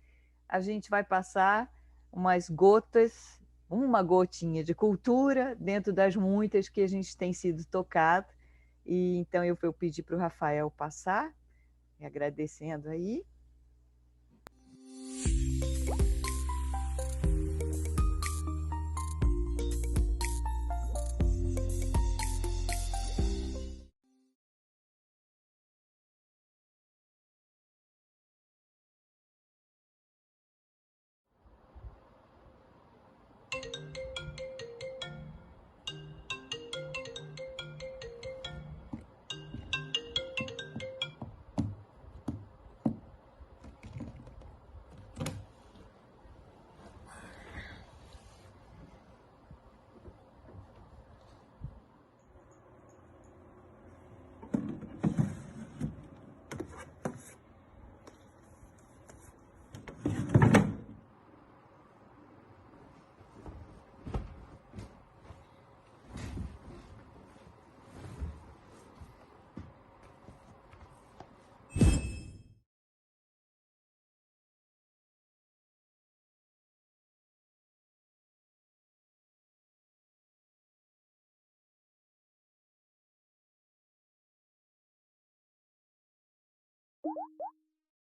a gente vai passar umas gotas, uma gotinha de cultura dentro das muitas que a gente tem sido tocado. E então eu vou pedir para o Rafael passar, agradecendo aí.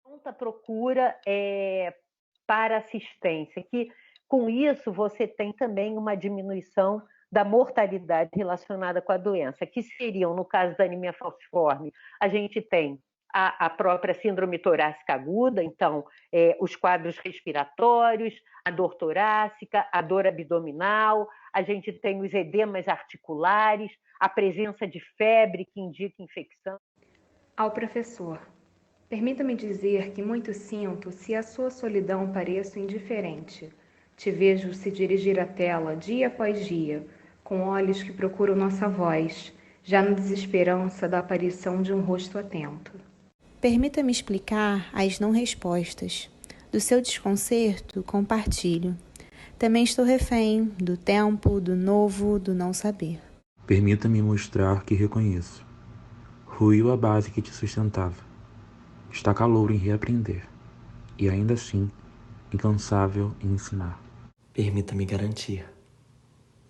Pronta procura para assistência, que com isso você tem também uma diminuição da mortalidade relacionada com a doença, que seriam, no caso da anemia falciforme, a gente tem a própria síndrome torácica aguda, então os quadros respiratórios, a dor torácica, a dor abdominal, a gente tem os edemas articulares, a presença de febre que indica infecção. Ao professor, permita-me dizer que muito sinto se a sua solidão pareço indiferente. Te vejo se dirigir à tela dia após dia, com olhos que procuram nossa voz, já na desesperança da aparição de um rosto atento. Permita-me explicar as não respostas. Do seu desconcerto, compartilho. Também estou refém do tempo, do novo, do não saber. Permita-me mostrar que reconheço. Ruiu a base que te sustentava. Está calouro em reaprender. E ainda assim, incansável em ensinar. Permita-me garantir.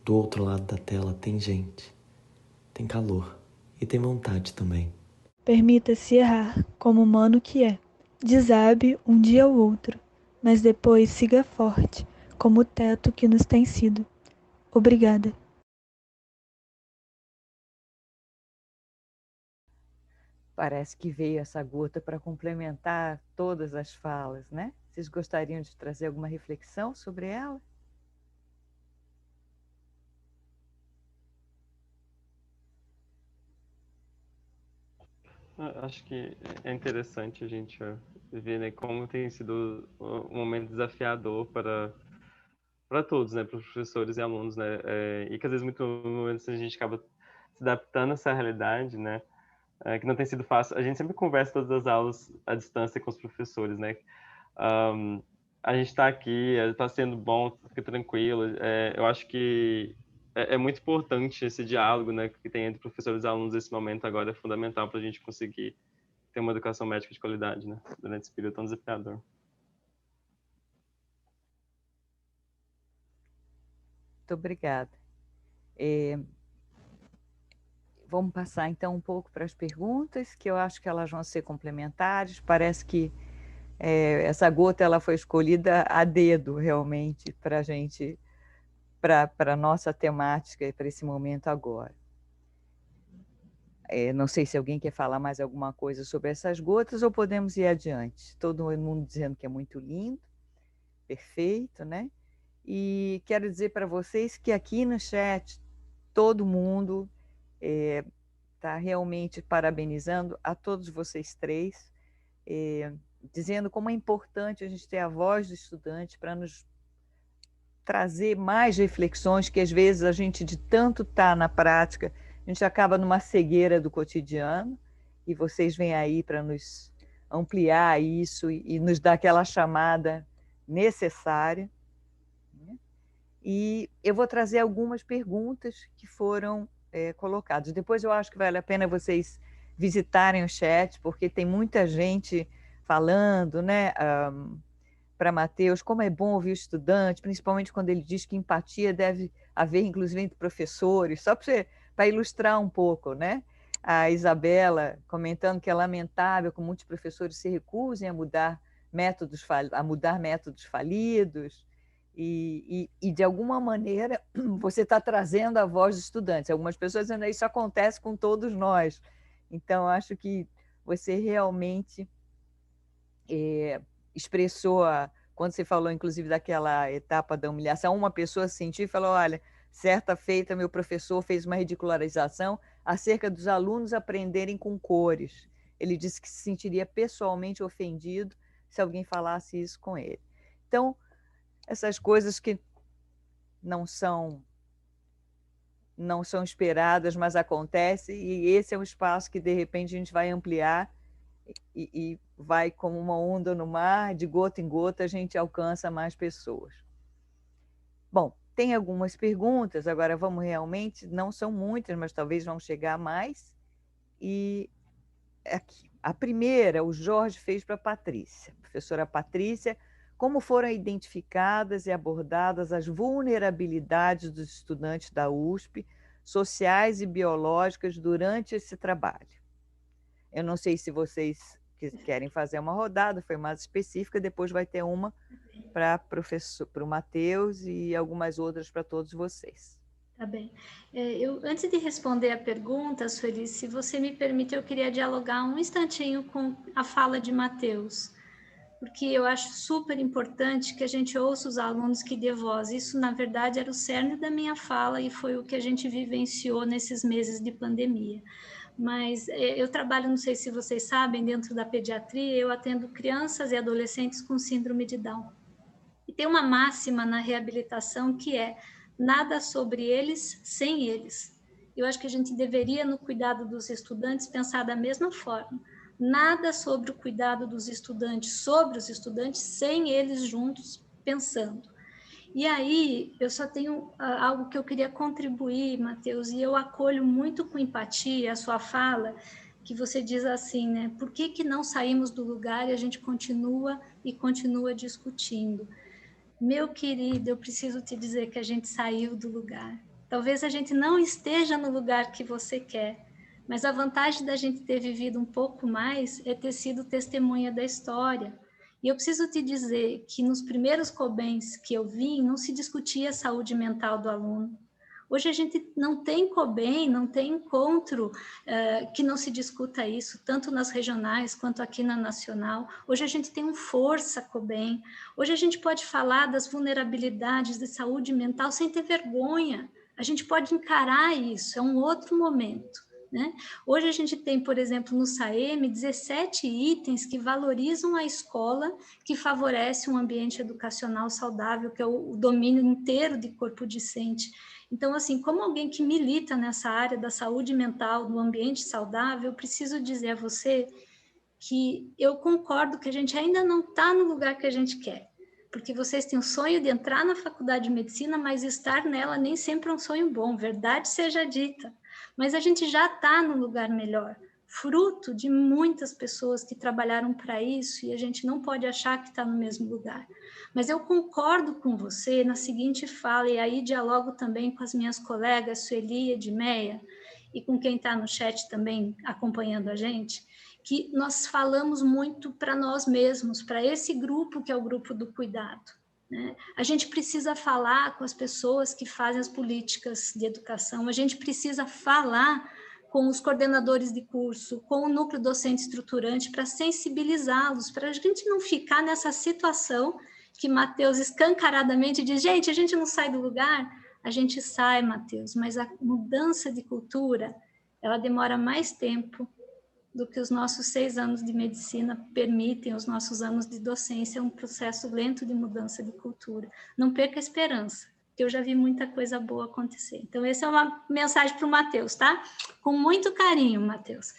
Do outro lado da tela tem gente. Tem calor. E tem vontade também. Permita-se errar, como humano que é. Desabe um dia ou outro, mas depois siga forte, como o teto que nos tem sido. Obrigada. Parece que veio essa gota para complementar todas as falas, né? Vocês gostariam de trazer alguma reflexão sobre ela? Acho que é interessante a gente ver, né, como tem sido um momento desafiador para todos, né, para os professores e alunos, né, e que às vezes muito momentos a gente acaba se adaptando a essa realidade, né, que não tem sido fácil. A gente sempre conversa todas as aulas à distância com os professores, né. A gente está aqui, está sendo bom, fica tranquilo. Eu acho que é muito importante esse diálogo, né, que tem entre professores e alunos nesse momento agora, é fundamental para a gente conseguir ter uma educação médica de qualidade, né, durante esse período tão desafiador. Muito obrigada. Vamos passar então um pouco para as perguntas, que eu acho que elas vão ser complementares. Parece que essa gota ela foi escolhida a dedo, realmente, para a gente, para a nossa temática e para esse momento agora. Não sei se alguém quer falar mais alguma coisa sobre essas gotas ou podemos ir adiante. Todo mundo dizendo que é muito lindo, perfeito, né? E quero dizer para vocês que aqui no chat todo mundo está realmente parabenizando a todos vocês três, dizendo como é importante a gente ter a voz do estudante para nos trazer mais reflexões, que às vezes a gente, de tanto estar na prática, a gente acaba numa cegueira do cotidiano, e vocês vêm aí para nos ampliar isso e nos dar aquela chamada necessária. E eu vou trazer algumas perguntas que foram colocadas. Depois eu acho que vale a pena vocês visitarem o chat, porque tem muita gente falando, né, para Matheus, como é bom ouvir o estudante, principalmente quando ele diz que empatia deve haver, inclusive, entre professores, só para ilustrar um pouco, né? A Isabela comentando que é lamentável que muitos professores se recusem a mudar métodos falidos, e de alguma maneira você está trazendo a voz dos estudantes. Algumas pessoas dizendo que isso acontece com todos nós. Então, acho que você realmente expressou, quando você falou, inclusive, daquela etapa da humilhação, uma pessoa sentiu e falou, olha, certa feita meu professor fez uma ridicularização acerca dos alunos aprenderem com cores. Ele disse que se sentiria pessoalmente ofendido se alguém falasse isso com ele. Então, essas coisas que não são esperadas, mas acontecem, e esse é um espaço que, de repente, a gente vai ampliar e vai como uma onda no mar, de gota em gota a gente alcança mais pessoas. Bom, tem algumas perguntas, agora vamos realmente, não são muitas, mas talvez vão chegar mais. E aqui, a primeira, o Jorge fez para a Patrícia. Professora Patrícia, como foram identificadas e abordadas as vulnerabilidades dos estudantes da USP, sociais e biológicas, durante esse trabalho? Eu não sei se vocês querem fazer uma rodada, foi mais específica, depois vai ter uma para o Matheus e algumas outras para todos vocês. Tá bem. Antes de responder a pergunta, Sueli, se você me permite, eu queria dialogar um instantinho com a fala de Matheus, porque eu acho super importante que a gente ouça os alunos que dê voz. Isso, na verdade, era o cerne da minha fala e foi o que a gente vivenciou nesses meses de pandemia. Mas eu trabalho, não sei se vocês sabem, dentro da pediatria, eu atendo crianças e adolescentes com síndrome de Down. E tem uma máxima na reabilitação que é nada sobre eles sem eles. Eu acho que a gente deveria, no cuidado dos estudantes, pensar da mesma forma. Nada sobre o cuidado dos estudantes, sobre os estudantes, sem eles juntos pensando. E aí, eu só tenho algo que eu queria contribuir, Matheus, e eu acolho muito com empatia a sua fala, que você diz assim, né? Por que não saímos do lugar e a gente continua discutindo? Meu querido, eu preciso te dizer que a gente saiu do lugar. Talvez a gente não esteja no lugar que você quer, mas a vantagem da gente ter vivido um pouco mais é ter sido testemunha da história. E eu preciso te dizer que nos primeiros COBENs que eu vim, não se discutia a saúde mental do aluno. Hoje a gente não tem COBEN, não tem encontro que não se discuta isso, tanto nas regionais quanto aqui na nacional. Hoje a gente tem um Força COBEN. Hoje a gente pode falar das vulnerabilidades de saúde mental sem ter vergonha. A gente pode encarar isso, é um outro momento. Né? Hoje a gente tem, por exemplo, no SAEM, 17 itens que valorizam a escola, que favorece um ambiente educacional saudável, que é o domínio inteiro de corpo discente. Então, assim, como alguém que milita nessa área da saúde mental, do ambiente saudável, eu preciso dizer a você que eu concordo que a gente ainda não está no lugar que a gente quer, porque vocês têm o sonho de entrar na faculdade de medicina, mas estar nela nem sempre é um sonho bom, verdade seja dita. Mas a gente já está no lugar melhor, fruto de muitas pessoas que trabalharam para isso, e a gente não pode achar que está no mesmo lugar. Mas eu concordo com você na seguinte fala, e aí dialogo também com as minhas colegas Sueli e Edmeia, e com quem está no chat também acompanhando a gente, que nós falamos muito para nós mesmos, para esse grupo que é o grupo do cuidado. Né? A gente precisa falar com as pessoas que fazem as políticas de educação, a gente precisa falar com os coordenadores de curso, com o núcleo docente estruturante, para sensibilizá-los, para a gente não ficar nessa situação que Matheus escancaradamente diz, gente, a gente não sai do lugar. A gente sai, Matheus, mas a mudança de cultura, ela demora mais tempo do que os nossos 6 anos de medicina permitem, os nossos anos de docência, é um processo lento de mudança de cultura. Não perca a esperança, porque eu já vi muita coisa boa acontecer. Então, essa é uma mensagem para o Matheus, tá? Com muito carinho, Matheus.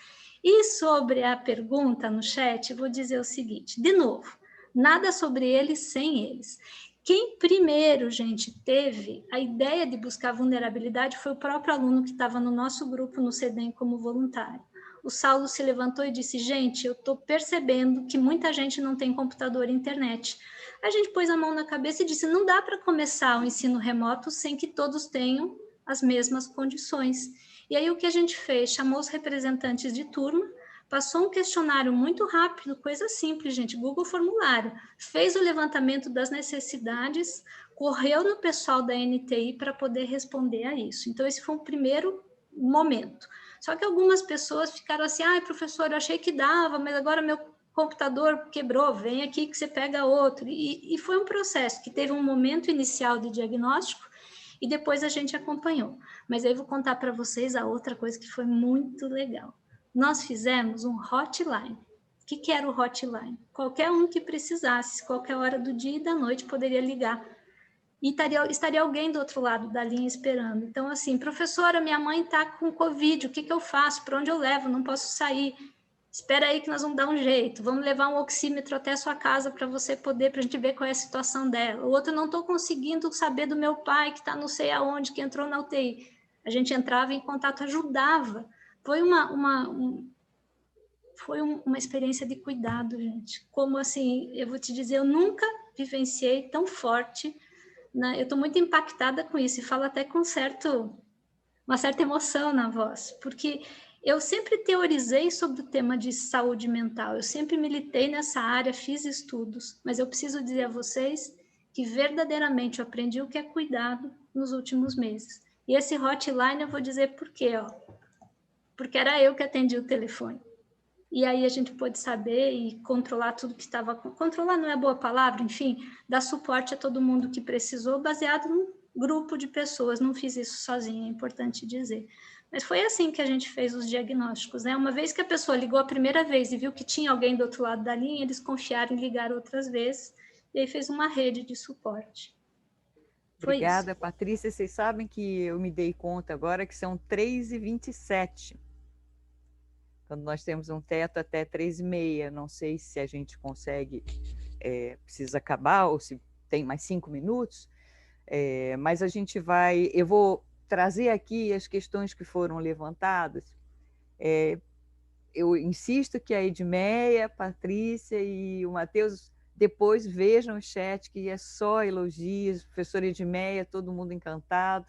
E sobre a pergunta no chat, vou dizer o seguinte, de novo, nada sobre eles sem eles. Quem primeiro, gente, teve a ideia de buscar vulnerabilidade foi o próprio aluno que estava no nosso grupo no CEDEM como voluntário. O Saulo se levantou e disse, gente, eu estou percebendo que muita gente não tem computador e internet. A gente pôs a mão na cabeça e disse, não dá para começar o ensino remoto sem que todos tenham as mesmas condições. E aí o que a gente fez? Chamou os representantes de turma, passou um questionário muito rápido, coisa simples, gente, Google Formulário, fez o levantamento das necessidades, correu no pessoal da NTI para poder responder a isso. Então, esse foi o primeiro momento. Só que algumas pessoas ficaram assim, ai, professor, eu achei que dava, mas agora meu computador quebrou, vem aqui que você pega outro. E foi um processo que teve um momento inicial de diagnóstico e depois a gente acompanhou. Mas aí eu vou contar para vocês a outra coisa que foi muito legal. Nós fizemos um hotline. O que era o hotline? Qualquer um que precisasse, qualquer hora do dia e da noite, poderia ligar. E estaria alguém do outro lado da linha esperando. Então, assim, professora, minha mãe está com Covid, o que eu faço? Para onde eu levo? Não posso sair. Espera aí que nós vamos dar um jeito. Vamos levar um oxímetro até a sua casa para você poder, para a gente ver qual é a situação dela. O outro, não estou conseguindo saber do meu pai que está não sei aonde, que entrou na UTI. A gente entrava em contato, ajudava. Foi uma experiência de cuidado, gente. Como assim, eu vou te dizer, eu nunca vivenciei tão forte, né? Eu estou muito impactada com isso e falo até com uma certa emoção na voz, porque eu sempre teorizei sobre o tema de saúde mental, eu sempre militei nessa área, fiz estudos, mas eu preciso dizer a vocês que verdadeiramente eu aprendi o que é cuidado nos últimos meses. E esse hotline eu vou dizer por quê, ó. Porque era eu que atendi o telefone. E aí a gente pôde saber e controlar tudo que estava... Controlar não é boa palavra, enfim, dar suporte a todo mundo que precisou, baseado num grupo de pessoas. Não fiz isso sozinha, é importante dizer. Mas foi assim que a gente fez os diagnósticos, né? Uma vez que a pessoa ligou a primeira vez e viu que tinha alguém do outro lado da linha, eles confiaram em ligar outras vezes, e aí fez uma rede de suporte. Obrigada, Patrícia. Vocês sabem que eu me dei conta agora que são 3h27. Quando nós temos um teto até 3h30. Não sei se a gente consegue, precisa acabar, ou se tem mais 5 minutos, mas a gente vai... Eu vou trazer aqui as questões que foram levantadas. Eu insisto que a Edmeia, a Patrícia e o Matheus depois vejam o chat, que é só elogios, professora Edmeia, todo mundo encantado.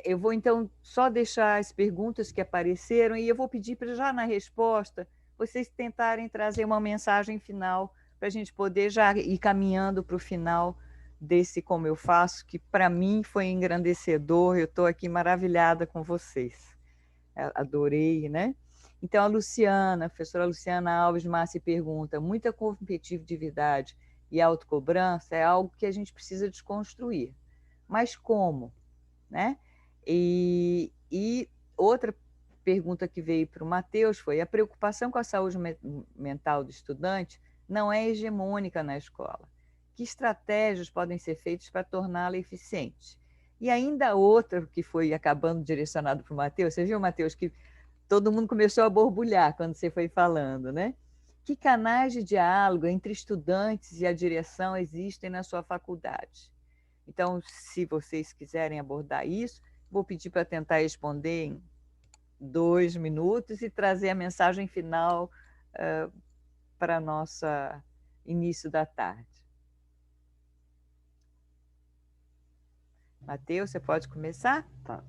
Eu vou, então, só deixar as perguntas que apareceram e eu vou pedir para, já na resposta, vocês tentarem trazer uma mensagem final para a gente poder já ir caminhando para o final desse Como Eu Faço, que para mim foi engrandecedor, eu estou aqui maravilhada com vocês. Adorei, né? Então, a professora Luciana Alves Massi pergunta, muita competitividade e autocobrança é algo que a gente precisa desconstruir. Mas como? Né? E outra pergunta que veio para o Matheus foi, a preocupação com a saúde mental do estudante não é hegemônica na escola. Que estratégias podem ser feitas para torná-la eficiente? E ainda outra que foi acabando direcionado para o Matheus, você viu, Matheus, que todo mundo começou a borbulhar quando você foi falando, né? Que canais de diálogo entre estudantes e a direção existem na sua faculdade? Então, se vocês quiserem abordar isso, vou pedir para tentar responder em 2 minutos e trazer a mensagem final para nosso início da tarde. Matheus, você pode começar? Tá.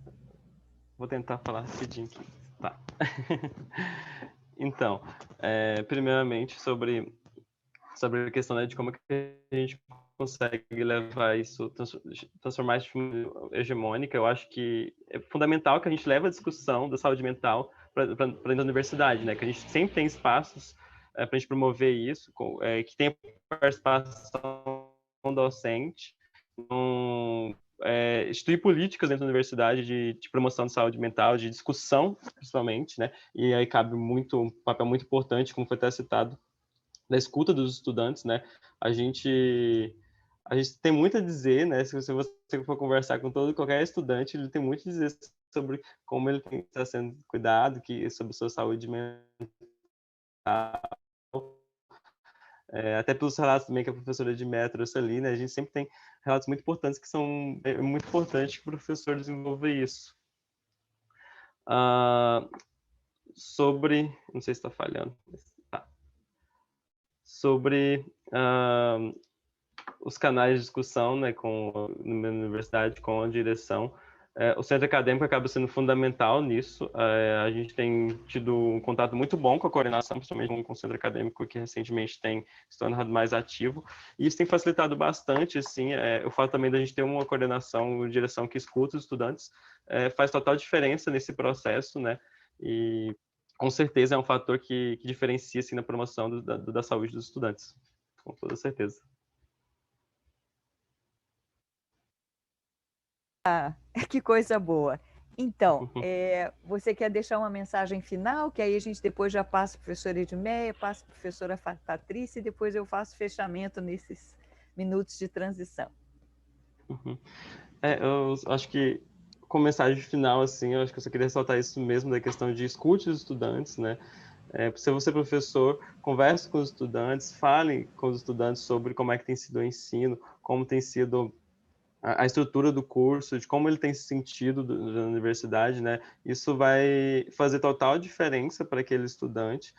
Vou tentar falar rapidinho aqui. Tá. Então, primeiramente, sobre a questão, né, de como que a gente consegue levar isso, transformar isso de forma hegemônica. Eu acho que é fundamental que a gente leve a discussão da saúde mental para dentro da universidade, né? Que a gente sempre tem espaços para a gente promover isso, que tem participação docente, instituir políticas dentro da universidade de promoção de saúde mental, de discussão, principalmente, né? E aí cabe um papel muito importante, como foi até citado, da escuta dos estudantes, né? A gente tem muito a dizer, né? Se você for conversar com qualquer estudante, ele tem muito a dizer sobre como ele está sendo cuidado, sobre sua saúde mental. Até pelos relatos também que a professora Edmeia trouxe ali, né? A gente sempre tem relatos muito importantes que são muito importantes que o professor desenvolva isso. Sobre, não sei se está falhando, tá. Sobre os canais de discussão, né, na universidade, com a direção. O centro acadêmico acaba sendo fundamental nisso. A gente tem tido um contato muito bom com a coordenação, principalmente com o centro acadêmico, que recentemente tem se tornado mais ativo. E isso tem facilitado bastante, assim, o fato também da gente ter uma coordenação, uma direção que escuta os estudantes, faz total diferença nesse processo, né? E com certeza é um fator que diferencia, assim, na promoção da saúde dos estudantes. Com toda certeza. Que coisa boa. Então, você quer deixar uma mensagem final, que aí a gente depois já passa para a professora Edmeia, passa para a professora Patrícia e depois eu faço fechamento nesses minutos de transição. Eu acho que, como mensagem final, assim, eu acho que eu só queria ressaltar isso mesmo, da questão de escute os estudantes, né? Se você é professor, converse com os estudantes, fale com os estudantes sobre como é que tem sido o ensino, como tem sido a estrutura do curso, de como ele tem se sentido na universidade, né? Isso vai fazer total diferença para aquele estudante.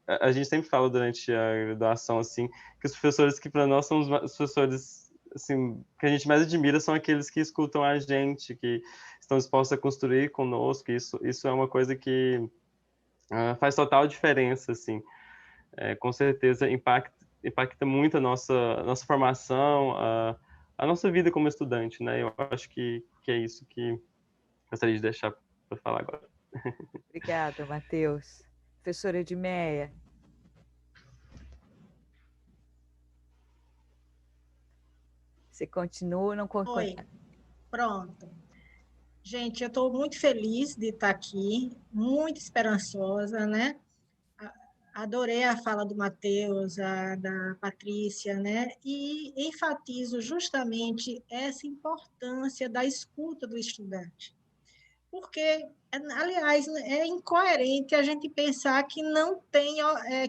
A gente sempre fala durante a graduação, assim, que os professores que para nós são os professores, assim, que a gente mais admira são aqueles que escutam a gente, que estão dispostos a construir conosco. Isso é uma coisa que faz total diferença, assim. Com certeza impacta muito a nossa formação, a nossa vida como estudante, né? Eu acho que é isso que gostaria de deixar para falar agora. Obrigada, Matheus. Professora Edmeia. Você continua ou não continua? Oi, pronto. Gente, eu estou muito feliz de estar aqui, muito esperançosa, né? Adorei a fala do Matheus, da Patrícia, né? E enfatizo justamente essa importância da escuta do estudante. Porque, aliás, é incoerente a gente pensar que não tem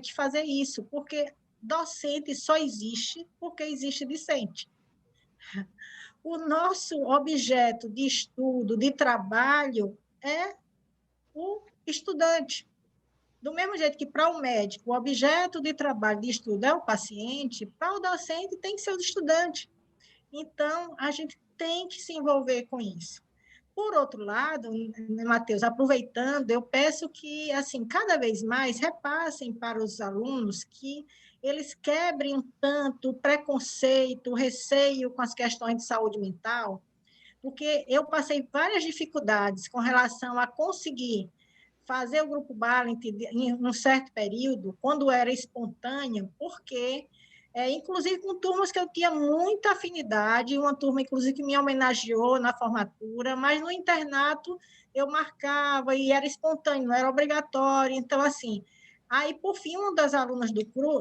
que fazer isso, porque docente só existe porque existe discente. O nosso objeto de estudo, de trabalho, é o estudante. Do mesmo jeito que para o médico, o objeto de trabalho, de estudo é o paciente, para o docente tem que ser o estudante. Então, a gente tem que se envolver com isso. Por outro lado, Matheus, aproveitando, eu peço que, assim, cada vez mais repassem para os alunos que eles quebrem um tanto o preconceito, o receio com as questões de saúde mental, porque eu passei várias dificuldades com relação a conseguir fazer o grupo Balint em um certo período, quando era espontâneo, porque, inclusive com turmas que eu tinha muita afinidade, uma turma, inclusive, que me homenageou na formatura, mas no internato eu marcava e era espontâneo, não era obrigatório. Então, assim, aí, por fim, uma das alunas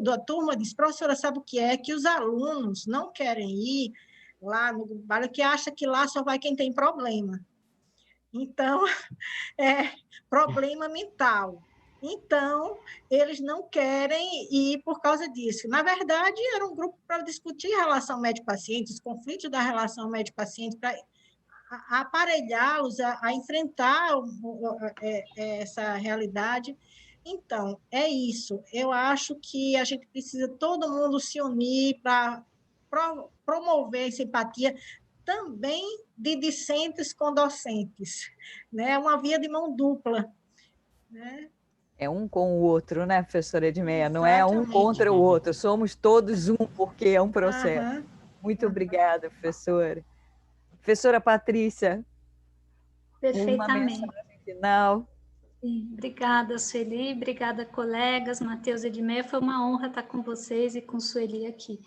da turma disse: professora, sabe o que é? Que os alunos não querem ir lá no grupo Balint, que acha que lá só vai quem tem problema. Então, problema mental. Então, eles não querem ir por causa disso. Na verdade, era um grupo para discutir a relação médico-paciente, os conflitos da relação médico-paciente, para aparelhá-los a enfrentar essa realidade. Então, é isso. Eu acho que a gente precisa todo mundo se unir para promover essa empatia, também de discentes com docentes, né? Uma via de mão dupla, né? É um com o outro, né, professora Edmeia? Não é um contra o outro, somos todos um, porque é um processo. Muito obrigada, professora. Professora Patrícia, uma mensagem final. Sim, obrigada, Sueli, obrigada, colegas, Matheus e Edmeia, foi uma honra estar com vocês e com Sueli aqui.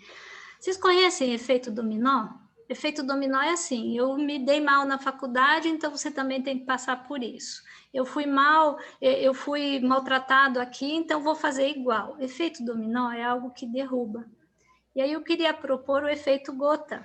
Vocês conhecem efeito dominó? Efeito dominó é assim: eu me dei mal na faculdade, então você também tem que passar por isso. Eu fui maltratado aqui, então vou fazer igual. Efeito dominó é algo que derruba. E aí eu queria propor o efeito gota,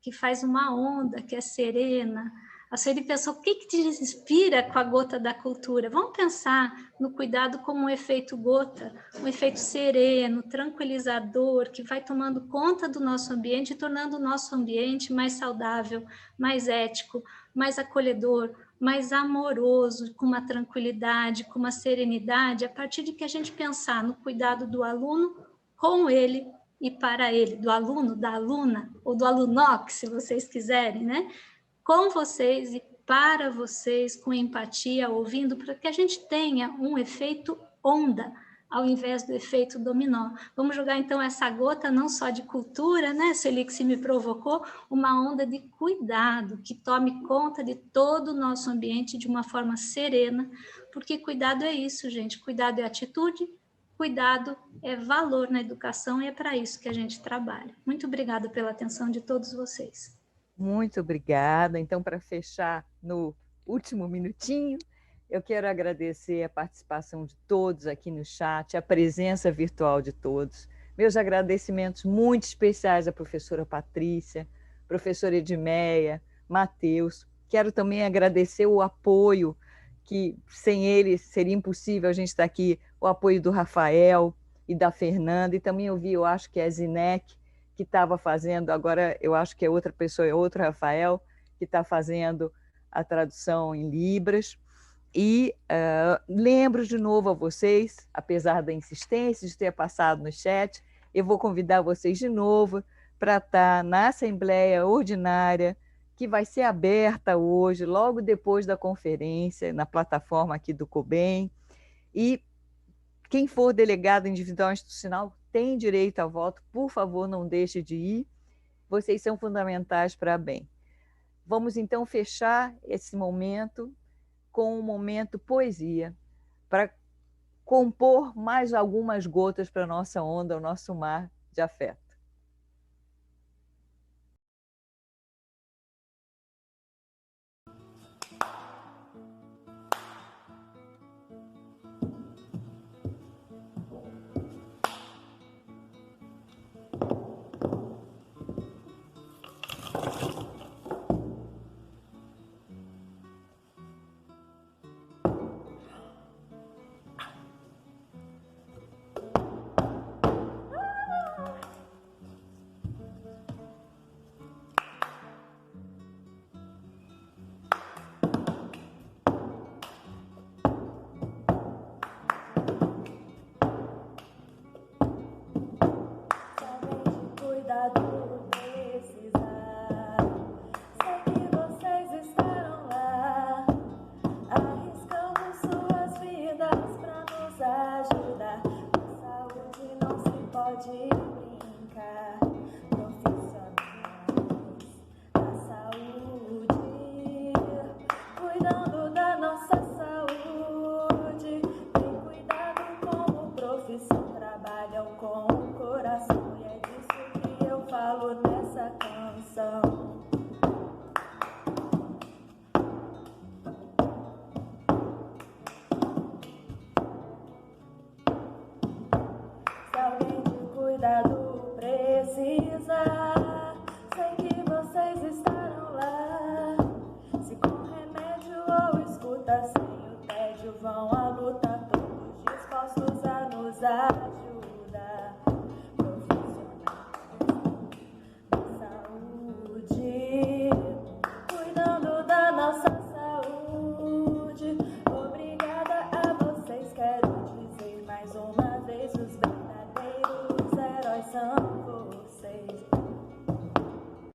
que faz uma onda, que é serena. A Sueli pensou, o que te inspira com a gota da cultura? Vamos pensar no cuidado como um efeito gota, um efeito sereno, tranquilizador, que vai tomando conta do nosso ambiente e tornando o nosso ambiente mais saudável, mais ético, mais acolhedor, mais amoroso, com uma tranquilidade, com uma serenidade, a partir de que a gente pensar no cuidado do aluno com ele e para ele, do aluno, da aluna, ou do alunox, se vocês quiserem, né? Com vocês e para vocês, com empatia, ouvindo, para que a gente tenha um efeito onda, ao invés do efeito dominó. Vamos jogar, então, essa gota não só de cultura, né, Sueli, que se me provocou, uma onda de cuidado, que tome conta de todo o nosso ambiente de uma forma serena, porque cuidado é isso, gente, cuidado é atitude, cuidado é valor na educação e é para isso que a gente trabalha. Muito obrigada pela atenção de todos vocês. Muito obrigada. Então, para fechar no último minutinho, eu quero agradecer a participação de todos aqui no chat, a presença virtual de todos. Meus agradecimentos muito especiais à professora Patrícia, professora Edmeia, Matheus. Quero também agradecer o apoio, que sem ele seria impossível a gente estar aqui, o apoio do Rafael e da Fernanda, e também eu acho que é a Zinec, que estava fazendo, agora eu acho que é outra pessoa, é outro Rafael, que está fazendo a tradução em Libras. E lembro de novo a vocês, apesar da insistência de ter passado no chat, eu vou convidar vocês de novo para estar na Assembleia Ordinária, que vai ser aberta hoje, logo depois da conferência, na plataforma aqui do COBEM. E quem for delegado individual institucional tem direito a voto, por favor, não deixe de ir, vocês são fundamentais para a BEM. Vamos então fechar esse momento com um momento poesia, para compor mais algumas gotas para a nossa onda, o nosso mar de afeto. Vão à luta, todos dispostos a nos ajudar.